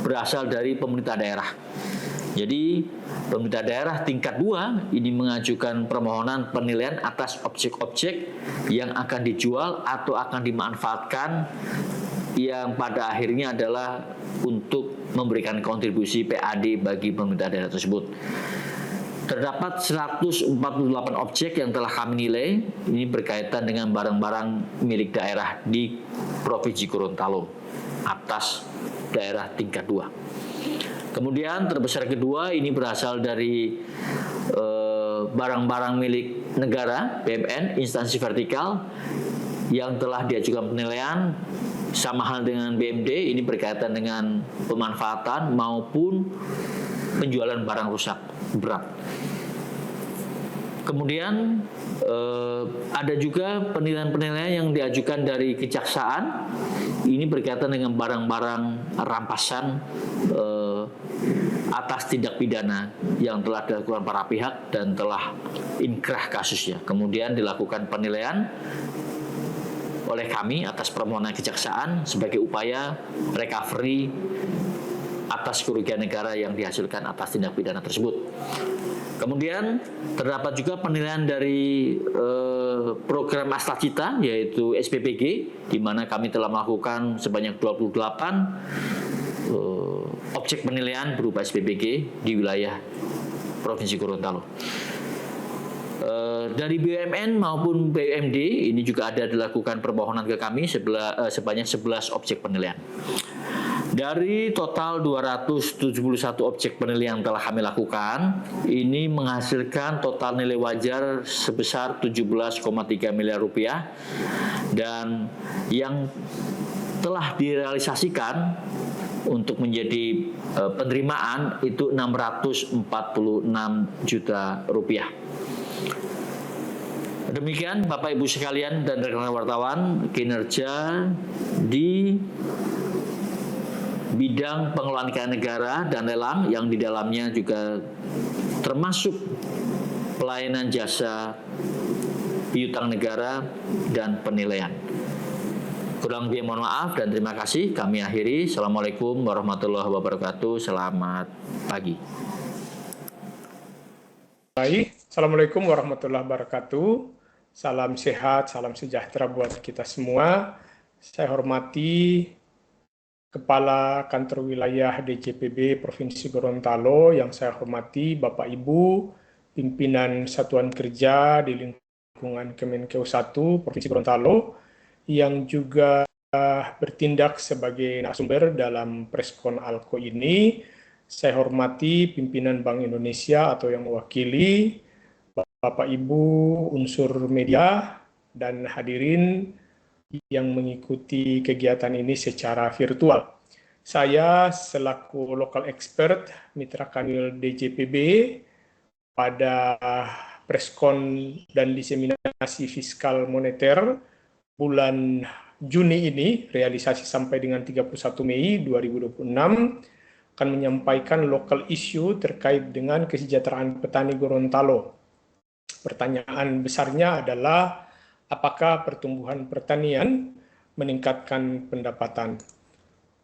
berasal dari pemerintah daerah. Jadi pemerintah daerah tingkat 2 ini mengajukan permohonan penilaian atas objek-objek yang akan dijual atau akan dimanfaatkan, yang pada akhirnya adalah untuk memberikan kontribusi PAD bagi pemerintah daerah tersebut. Terdapat 148 objek yang telah kami nilai, ini berkaitan dengan barang-barang milik daerah di Provinsi Gorontalo atas daerah tingkat 2. Kemudian terbesar kedua ini berasal dari barang-barang milik negara, BUMN, instansi vertikal yang telah diajukan penilaian, sama hal dengan BMD, ini berkaitan dengan pemanfaatan maupun penjualan barang rusak berat. Kemudian ada juga penilaian-penilaian yang diajukan dari kejaksaan, ini berkaitan dengan barang-barang rampasan atas tindak pidana yang telah dilakukan para pihak dan telah inkrah kasusnya. Kemudian dilakukan penilaian oleh kami atas permohonan kejaksaan sebagai upaya recovery atas kerugian negara yang dihasilkan atas tindak pidana tersebut. Kemudian terdapat juga penilaian dari program Astagita, yaitu SPPG, di mana kami telah melakukan sebanyak 28 objek penilaian berupa SPPG di wilayah Provinsi Gorontalo. Dari BUMN maupun BUMD ini juga ada dilakukan permohonan ke kami sebanyak 11 objek penilaian. Dari total 271 objek penilaian yang telah kami lakukan, ini menghasilkan total nilai wajar sebesar 17,3 miliar rupiah, dan yang telah direalisasikan untuk menjadi penerimaan itu 646 juta rupiah. Demikian Bapak Ibu sekalian dan rekan wartawan, kinerja di bidang pengelolaan kekayaan negara dan lelang yang di dalamnya juga termasuk pelayanan jasa piutang negara dan penilaian. Kurang lebih mohon maaf dan terima kasih. Kami akhiri. Assalamualaikum warahmatullahi wabarakatuh. Selamat pagi. Baik, Assalamualaikum warahmatullahi wabarakatuh. Salam sehat, salam sejahtera buat kita semua. Saya hormati Kepala Kantor Wilayah DJPB Provinsi Gorontalo, yang saya hormati Bapak Ibu, pimpinan Satuan Kerja di lingkungan Kemenkeu 1 Provinsi Gorontalo, yang juga bertindak sebagai narasumber dalam preskon ALKO ini. Saya hormati pimpinan Bank Indonesia atau yang mewakili, Bapak Ibu unsur media, dan hadirin yang mengikuti kegiatan ini secara virtual. Saya selaku local expert Mitra Kanwil DJPB pada preskon dan diseminasi fiskal moneter bulan Juni ini, realisasi sampai dengan 31 Mei 2026, akan menyampaikan local issue terkait dengan kesejahteraan petani Gorontalo. Pertanyaan besarnya adalah, apakah pertumbuhan pertanian meningkatkan pendapatan?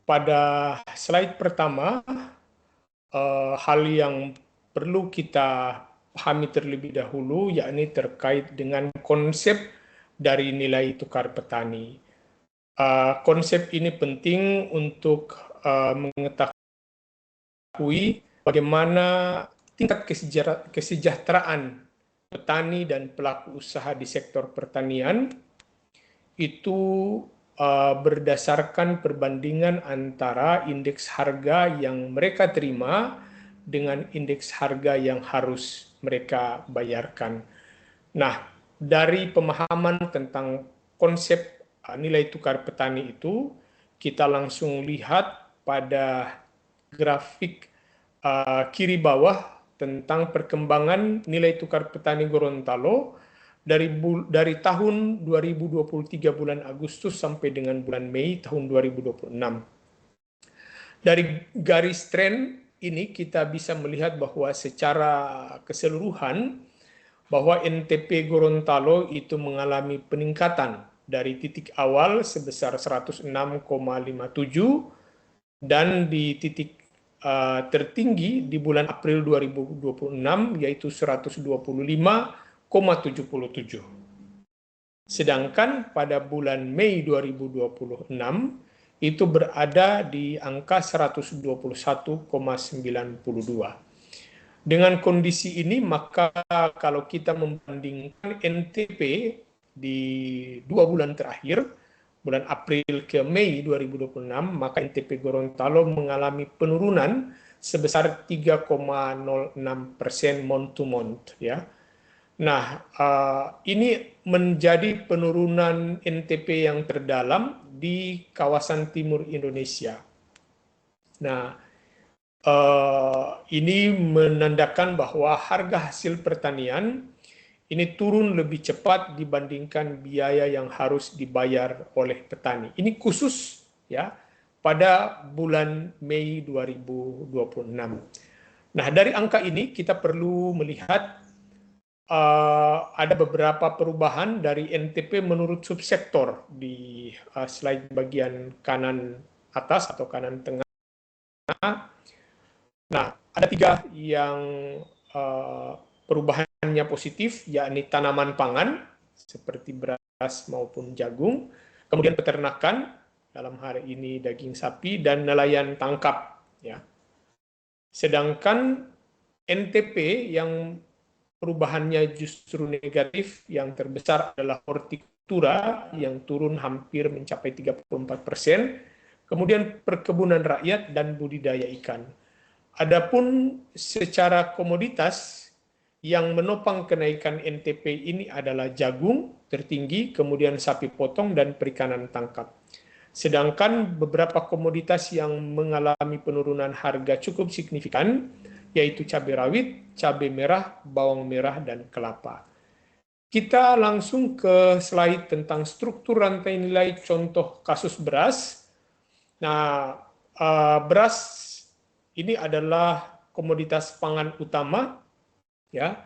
Pada slide pertama, hal yang perlu kita pahami terlebih dahulu, yakni terkait dengan konsep dari nilai tukar petani. Konsep ini penting untuk mengetahui bagaimana tingkat kesejahteraan petani dan pelaku usaha di sektor pertanian itu berdasarkan perbandingan antara indeks harga yang mereka terima dengan indeks harga yang harus mereka bayarkan. Nah, dari pemahaman tentang konsep nilai tukar petani itu, kita langsung lihat pada grafik kiri bawah tentang perkembangan nilai tukar petani Gorontalo dari tahun 2023 bulan Agustus sampai dengan bulan Mei tahun 2026. Dari garis tren ini kita bisa melihat bahwa secara keseluruhan bahwa NTP Gorontalo itu mengalami peningkatan dari titik awal sebesar 106,57 dan di titik tertinggi di bulan April 2026 yaitu 125,77. Sedangkan pada bulan Mei 2026 itu berada di angka 121,92. Dengan kondisi ini, maka kalau kita membandingkan NTP di 2 bulan terakhir, bulan April ke Mei 2026, maka NTP Gorontalo mengalami penurunan sebesar 3,06% month to month, ya. Nah, ini menjadi penurunan NTP yang terdalam di kawasan timur Indonesia. Nah, ini menandakan bahwa harga hasil pertanian ini turun lebih cepat dibandingkan biaya yang harus dibayar oleh petani. Ini khusus ya pada bulan Mei 2026. Nah, dari angka ini kita perlu melihat ada beberapa perubahan dari NTP menurut subsektor di slide bagian kanan atas atau kanan tengah. Nah, ada 3 yang perubahannya positif, yakni tanaman pangan seperti beras maupun jagung, kemudian peternakan, dalam hari ini daging sapi, dan nelayan tangkap. Ya. Sedangkan NTP yang perubahannya justru negatif, yang terbesar adalah hortikultura yang turun hampir mencapai 34%, kemudian perkebunan rakyat dan budidaya ikan. Adapun secara komoditas yang menopang kenaikan NTP ini adalah jagung tertinggi, kemudian sapi potong dan perikanan tangkap. Sedangkan beberapa komoditas yang mengalami penurunan harga cukup signifikan, yaitu cabai rawit, cabai merah, bawang merah, dan kelapa. Kita langsung ke slide tentang struktur rantai nilai contoh kasus beras. Nah, beras ini adalah komoditas pangan utama ya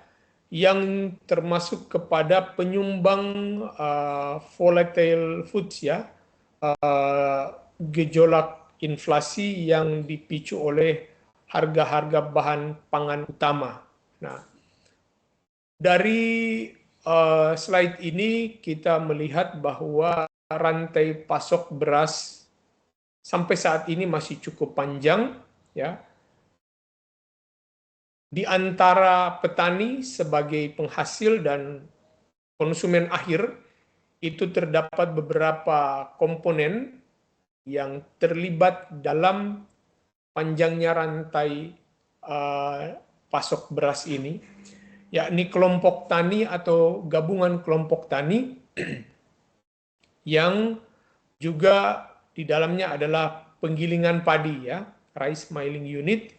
yang termasuk kepada penyumbang volatile foods ya, gejolak inflasi yang dipicu oleh harga-harga bahan pangan utama. Nah, dari slide ini kita melihat bahwa rantai pasok beras sampai saat ini masih cukup panjang ya. Di antara petani sebagai penghasil dan konsumen akhir itu terdapat beberapa komponen yang terlibat dalam panjangnya rantai pasok beras ini, yakni kelompok tani atau gabungan kelompok tani yang juga di dalamnya adalah penggilingan padi ya, rice milling unit.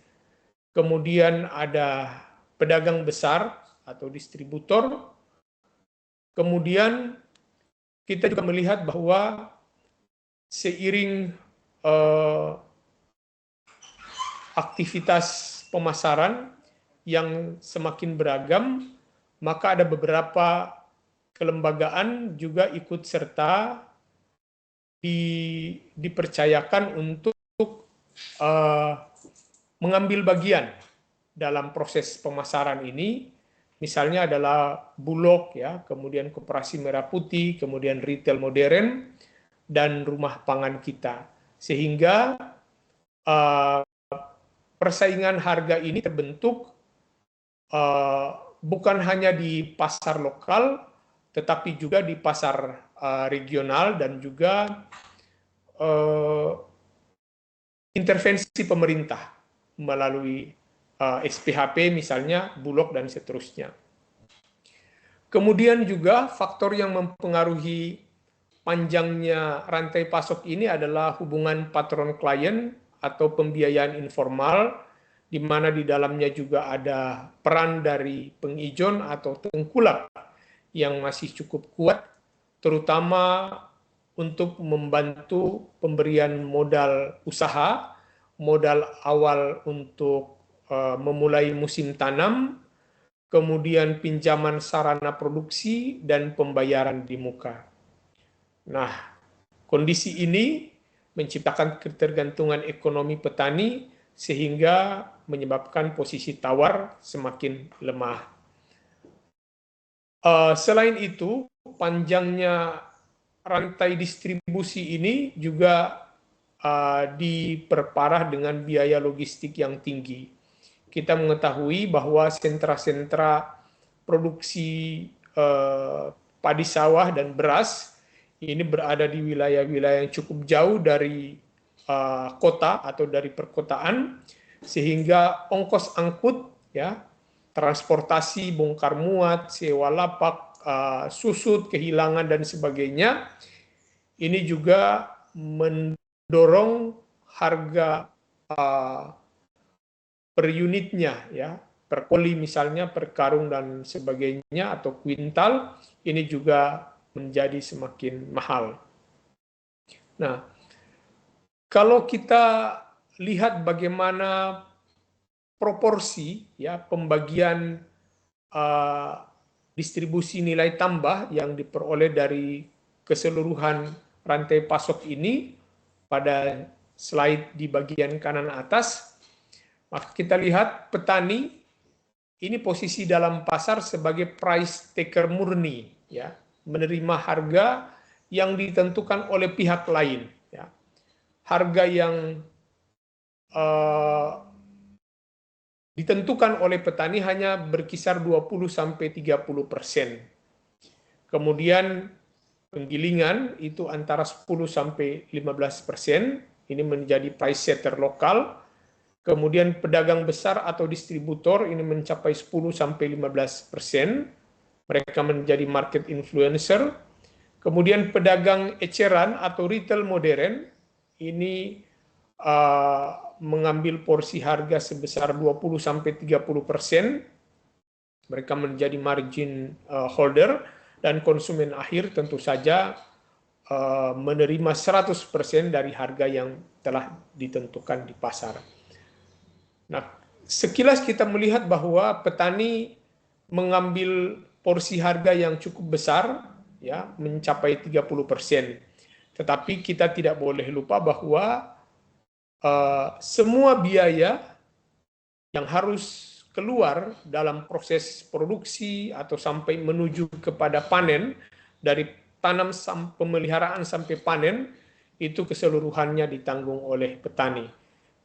Kemudian ada pedagang besar atau distributor. Kemudian kita juga melihat bahwa seiring aktivitas pemasaran yang semakin beragam, maka ada beberapa kelembagaan juga ikut serta dipercayakan untuk mengambil bagian dalam proses pemasaran ini, misalnya adalah Bulog, ya, kemudian Koperasi Merah Putih, kemudian retail modern, dan rumah pangan kita. Sehingga persaingan harga ini terbentuk bukan hanya di pasar lokal, tetapi juga di pasar regional dan juga intervensi pemerintah melalui SPHP misalnya, Bulog dan seterusnya. Kemudian juga faktor yang mempengaruhi panjangnya rantai pasok ini adalah hubungan patron-klien atau pembiayaan informal, di mana di dalamnya juga ada peran dari pengijon atau tengkulak yang masih cukup kuat, terutama untuk membantu pemberian modal usaha, modal awal untuk memulai musim tanam, kemudian pinjaman sarana produksi, dan pembayaran di muka. Nah, kondisi ini menciptakan ketergantungan ekonomi petani sehingga menyebabkan posisi tawar semakin lemah. Selain itu, panjangnya rantai distribusi ini juga diperparah dengan biaya logistik yang tinggi. Kita mengetahui bahwa sentra-sentra produksi padi sawah dan beras ini berada di wilayah-wilayah yang cukup jauh dari kota atau dari perkotaan, sehingga ongkos angkut, ya, transportasi, bongkar muat, sewa lapak, susut, kehilangan, dan sebagainya, ini juga mendorong harga per unitnya, ya, per koli misalnya, per karung dan sebagainya, atau kuintal, ini juga menjadi semakin mahal. Nah, kalau kita lihat bagaimana proporsi, ya, pembagian distribusi nilai tambah yang diperoleh dari keseluruhan rantai pasok ini pada slide di bagian kanan atas, maka kita lihat petani ini posisi dalam pasar sebagai price taker murni, ya, menerima harga yang ditentukan oleh pihak lain, ya. Harga yang ditentukan oleh petani hanya berkisar 20-30%. Kemudian penggilingan itu antara 10-15%, ini menjadi price setter lokal. Kemudian pedagang besar atau distributor ini mencapai 10-15%, mereka menjadi market influencer. Kemudian pedagang eceran atau retail modern ini mengambil porsi harga sebesar 20-30%, mereka menjadi margin holder, dan konsumen akhir tentu saja menerima 100% dari harga yang telah ditentukan di pasar. Nah, sekilas kita melihat bahwa petani mengambil porsi harga yang cukup besar, ya, mencapai 30%. Tetapi kita tidak boleh lupa bahwa semua biaya yang harus keluar dalam proses produksi atau sampai menuju kepada panen, dari tanam pemeliharaan sampai panen, itu keseluruhannya ditanggung oleh petani.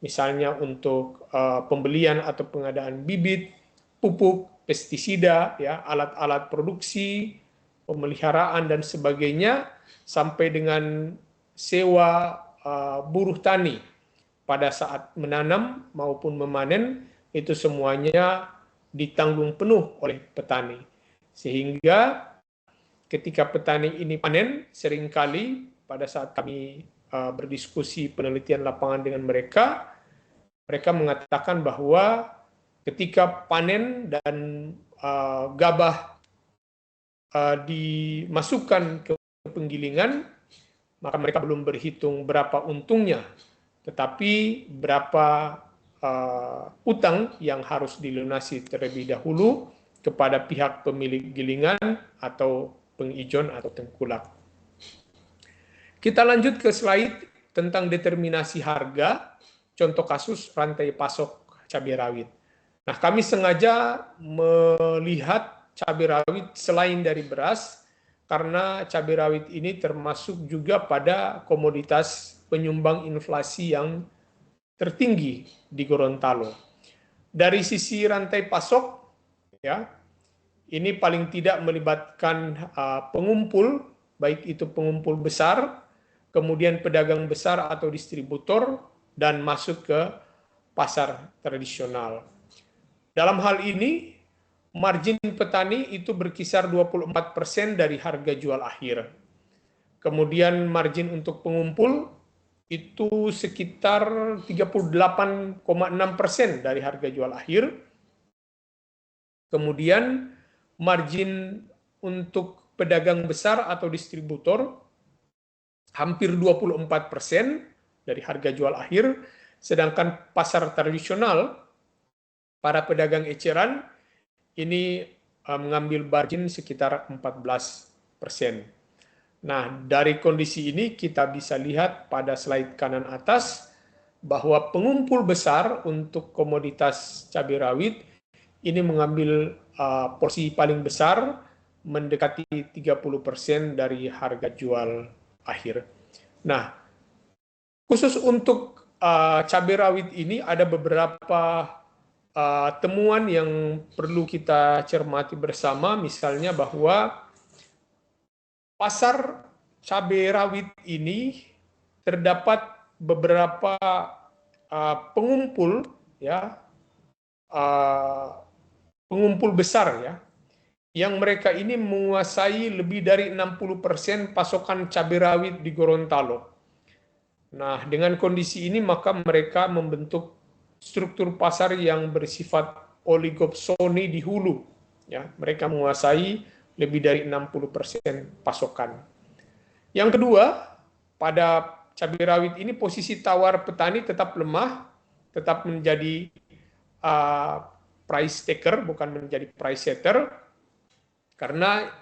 Misalnya untuk pembelian atau pengadaan bibit, pupuk, pestisida, ya, alat-alat produksi, pemeliharaan dan sebagainya, sampai dengan sewa buruh tani pada saat menanam maupun memanen, itu semuanya ditanggung penuh oleh petani. Sehingga ketika petani ini panen, seringkali pada saat kami berdiskusi penelitian lapangan dengan mereka, mereka mengatakan bahwa ketika panen dan gabah dimasukkan ke penggilingan, maka mereka belum berhitung berapa untungnya, tetapi berapa utang yang harus dilunasi terlebih dahulu kepada pihak pemilik gilingan atau pengijon atau tengkulak. Kita lanjut ke slide tentang determinasi harga, contoh kasus rantai pasok cabai rawit. Nah, kami sengaja melihat cabai rawit selain dari beras, karena cabai rawit ini termasuk juga pada komoditas penyumbang inflasi yang tertinggi di Gorontalo. Dari sisi rantai pasok, ya, ini paling tidak melibatkan pengumpul, baik itu pengumpul besar, kemudian pedagang besar atau distributor, dan masuk ke pasar tradisional. Dalam hal ini, margin petani itu berkisar 24% dari harga jual akhir. Kemudian margin untuk pengumpul itu sekitar 38,6% dari harga jual akhir. Kemudian margin untuk pedagang besar atau distributor hampir 24% dari harga jual akhir, sedangkan pasar tradisional para pedagang eceran ini mengambil margin sekitar 14%. Nah, dari kondisi ini kita bisa lihat pada slide kanan atas bahwa pengumpul besar untuk komoditas cabai rawit ini mengambil porsi paling besar, mendekati 30% dari harga jual akhir. Nah, khusus untuk cabai rawit ini ada beberapa temuan yang perlu kita cermati bersama, misalnya bahwa pasar cabai rawit ini terdapat beberapa pengumpul, ya, pengumpul besar, ya, yang mereka ini menguasai lebih dari 60% pasokan cabai rawit di Gorontalo. Nah, dengan kondisi ini maka mereka membentuk struktur pasar yang bersifat oligopsoni di hulu. Ya, mereka menguasai lebih dari 60% pasokan. Yang kedua, pada cabai rawit ini posisi tawar petani tetap lemah, tetap menjadi price taker, bukan menjadi price setter, karena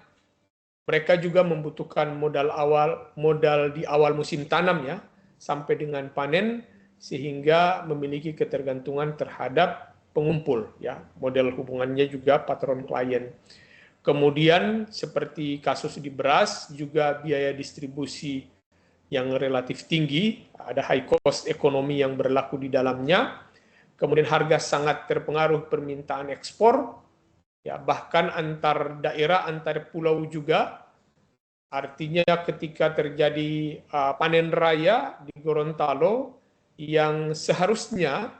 mereka juga membutuhkan modal di awal musim tanam, ya, sampai dengan panen, sehingga memiliki ketergantungan terhadap pengumpul, ya, model hubungannya juga patron klien. Kemudian seperti kasus di beras, juga biaya distribusi yang relatif tinggi, ada high cost ekonomi yang berlaku di dalamnya, kemudian harga sangat terpengaruh permintaan ekspor, ya, bahkan antar daerah, antar pulau juga. Artinya ketika terjadi panen raya di Gorontalo, yang seharusnya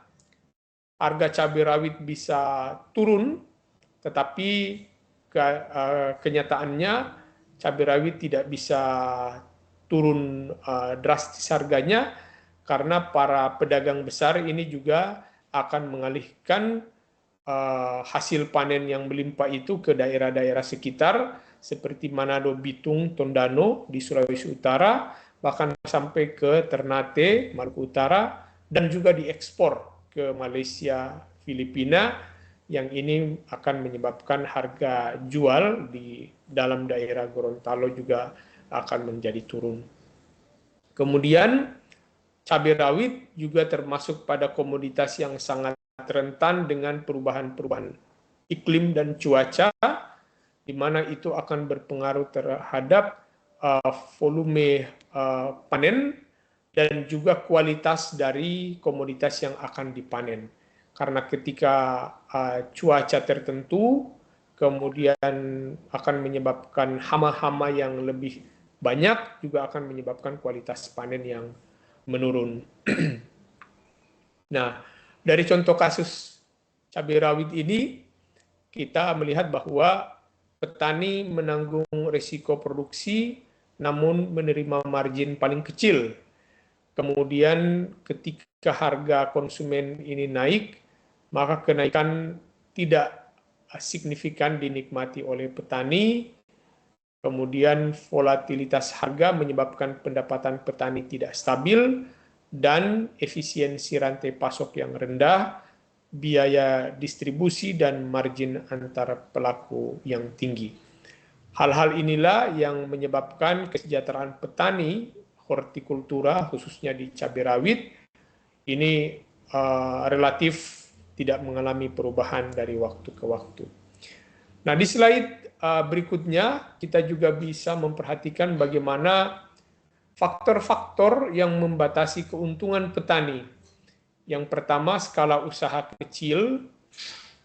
harga cabai rawit bisa turun, tetapi kenyataannya cabai rawit tidak bisa turun drastis harganya, karena para pedagang besar ini juga akan mengalihkan hasil panen yang melimpah itu ke daerah-daerah sekitar, seperti Manado, Bitung, Tondano di Sulawesi Utara, bahkan sampai ke Ternate, Maluku Utara, dan juga diekspor ke Malaysia, Filipina, yang ini akan menyebabkan harga jual di dalam daerah Gorontalo juga akan menjadi turun. Kemudian cabai rawit juga termasuk pada komoditas yang sangat rentan dengan perubahan-perubahan iklim dan cuaca, di mana itu akan berpengaruh terhadap volume panen dan juga kualitas dari komoditas yang akan dipanen. Karena ketika cuaca tertentu, kemudian akan menyebabkan hama-hama yang lebih banyak, juga akan menyebabkan kualitas panen yang menurun. Nah, dari contoh kasus cabai rawit ini, kita melihat bahwa petani menanggung risiko produksi, namun menerima margin paling kecil. Kemudian ketika harga konsumen ini naik, maka kenaikan tidak signifikan dinikmati oleh petani. Kemudian volatilitas harga menyebabkan pendapatan petani tidak stabil, dan efisiensi rantai pasok yang rendah, biaya distribusi, dan margin antar pelaku yang tinggi. Hal-hal inilah yang menyebabkan kesejahteraan petani hortikultura, khususnya di cabai rawit, ini relatif tidak mengalami perubahan dari waktu ke waktu. Nah, di slide berikutnya kita juga bisa memperhatikan bagaimana faktor-faktor yang membatasi keuntungan petani. Yang pertama, skala usaha kecil.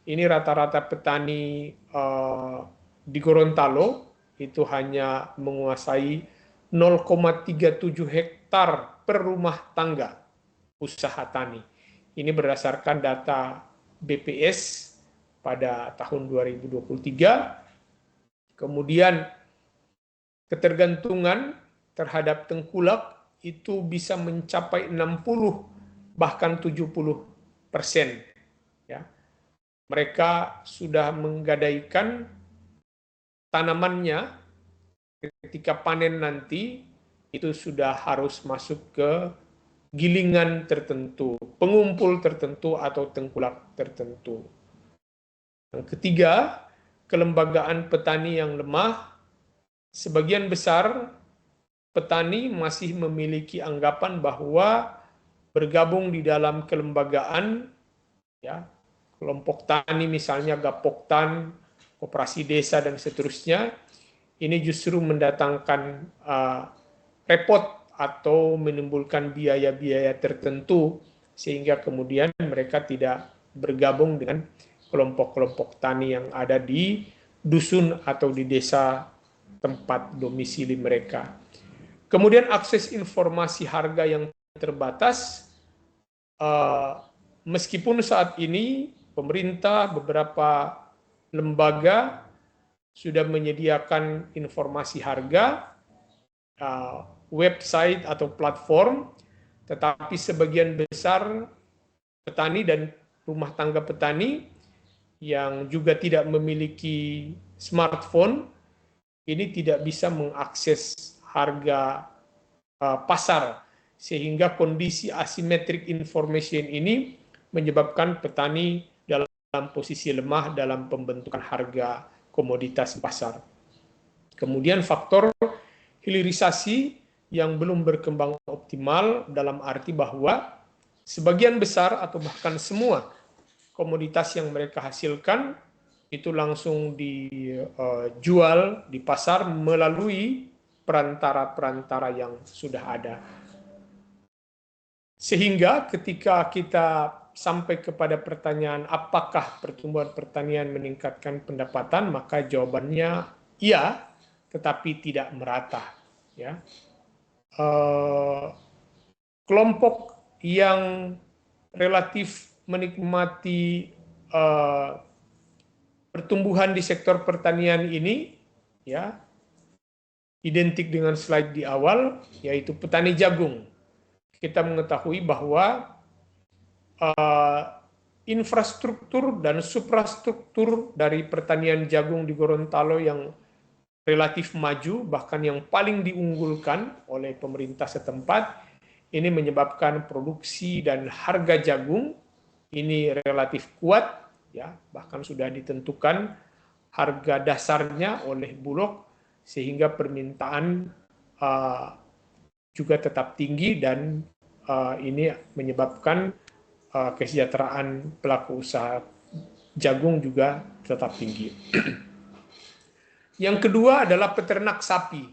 Ini rata-rata petani di Gorontalo itu hanya menguasai 0,37 hektar per rumah tangga usaha tani. Ini berdasarkan data BPS pada tahun 2023. Kemudian ketergantungan terhadap tengkulak itu bisa mencapai 60 bahkan 70%. Ya. Mereka sudah menggadaikan tanamannya, ketika panen nanti itu sudah harus masuk ke gilingan tertentu, pengumpul tertentu atau tengkulak tertentu. Yang ketiga, kelembagaan petani yang lemah. Sebagian besar petani masih memiliki anggapan bahwa bergabung di dalam kelembagaan, ya, kelompok tani misalnya Gapoktan, koperasi desa dan seterusnya, ini justru mendatangkan repot atau menimbulkan biaya-biaya tertentu sehingga kemudian mereka tidak bergabung dengan kelompok-kelompok tani yang ada di dusun atau di desa tempat domisili mereka. Kemudian akses informasi harga yang terbatas, meskipun saat ini pemerintah, beberapa lembaga sudah menyediakan informasi harga, website atau platform, tetapi sebagian besar petani dan rumah tangga petani yang juga tidak memiliki smartphone ini tidak bisa mengakses harga pasar, sehingga kondisi asymmetric information ini menyebabkan petani dalam posisi lemah dalam pembentukan harga komoditas pasar. Kemudian faktor hilirisasi yang belum berkembang optimal dalam arti bahwa sebagian besar atau bahkan semua komoditas yang mereka hasilkan itu langsung dijual di pasar melalui perantara-perantara yang sudah ada. Sehingga ketika kita sampai kepada pertanyaan apakah pertumbuhan pertanian meningkatkan pendapatan, maka jawabannya iya, tetapi tidak merata. Ya. Kelompok yang relatif menikmati pertumbuhan di sektor pertanian ini, ya, identik dengan slide di awal, yaitu petani jagung. Kita mengetahui bahwa infrastruktur dan suprastruktur dari pertanian jagung di Gorontalo yang relatif maju, bahkan yang paling diunggulkan oleh pemerintah setempat, ini menyebabkan produksi dan harga jagung ini relatif kuat, ya, bahkan sudah ditentukan harga dasarnya oleh Bulog, sehingga permintaan juga tetap tinggi dan ini menyebabkan kesejahteraan pelaku usaha jagung juga tetap tinggi. Yang kedua adalah peternak sapi.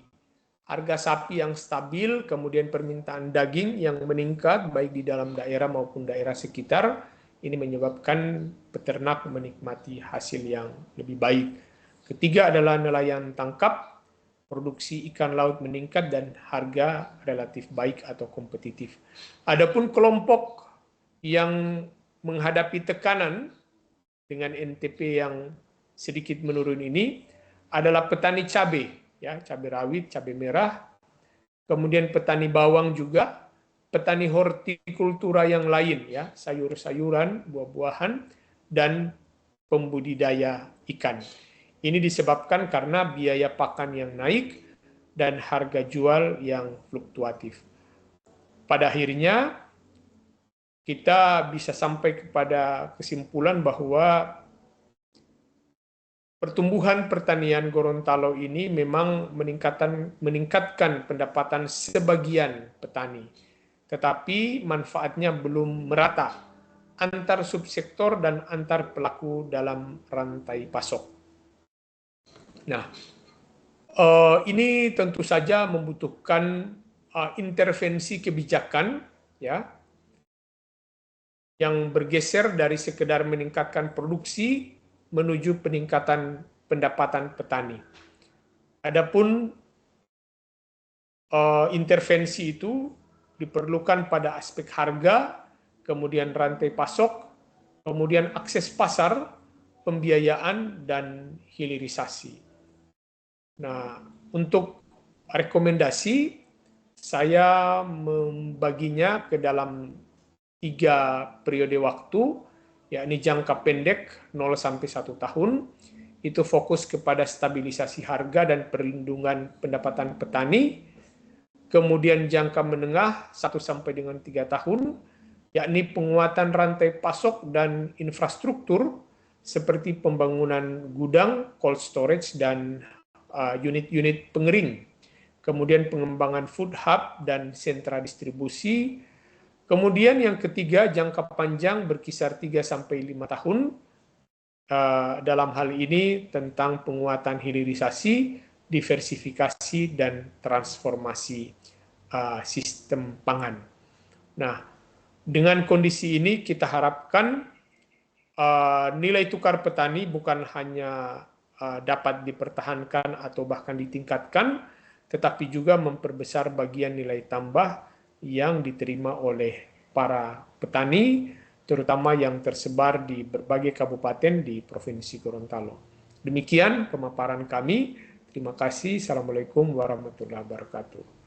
Harga sapi yang stabil, kemudian permintaan daging yang meningkat baik di dalam daerah maupun daerah sekitar, ini menyebabkan peternak menikmati hasil yang lebih baik. Ketiga adalah nelayan tangkap, produksi ikan laut meningkat dan harga relatif baik atau kompetitif. Adapun kelompok yang menghadapi tekanan dengan NTP yang sedikit menurun ini adalah petani cabai, ya, cabai rawit, cabai merah, kemudian petani bawang juga, petani hortikultura yang lain, ya, sayur-sayuran, buah-buahan, dan pembudidaya ikan. Ini disebabkan karena biaya pakan yang naik dan harga jual yang fluktuatif. Pada akhirnya, kita bisa sampai kepada kesimpulan bahwa pertumbuhan pertanian Gorontalo ini memang meningkatkan pendapatan sebagian petani, tetapi manfaatnya belum merata. antar subsektor dan antar pelaku dalam rantai pasok. Nah, ini tentu saja membutuhkan intervensi kebijakan, ya, yang bergeser dari sekedar meningkatkan produksi menuju peningkatan pendapatan petani. Adapun intervensi itu diperlukan pada aspek harga, kemudian rantai pasok, kemudian akses pasar, pembiayaan, dan hilirisasi. Nah, untuk rekomendasi, saya membaginya ke dalam 3 periode waktu, yakni jangka pendek 0 sampai 1 tahun, itu fokus kepada stabilisasi harga dan perlindungan pendapatan petani. Kemudian jangka menengah 1 sampai dengan 3 tahun, yakni penguatan rantai pasok dan infrastruktur seperti pembangunan gudang, cold storage, dan unit-unit pengering. Kemudian pengembangan food hub dan sentra distribusi. Kemudian yang ketiga, jangka panjang berkisar 3 sampai 5 tahun. Dalam hal ini tentang penguatan hilirisasi, diversifikasi, dan transformasi sistem pangan. Nah, dengan kondisi ini kita harapkan nilai tukar petani bukan hanya dapat dipertahankan atau bahkan ditingkatkan, tetapi juga memperbesar bagian nilai tambah yang diterima oleh para petani, terutama yang tersebar di berbagai kabupaten di Provinsi Gorontalo. Demikian pemaparan kami. Terima kasih. Assalamualaikum warahmatullahi wabarakatuh.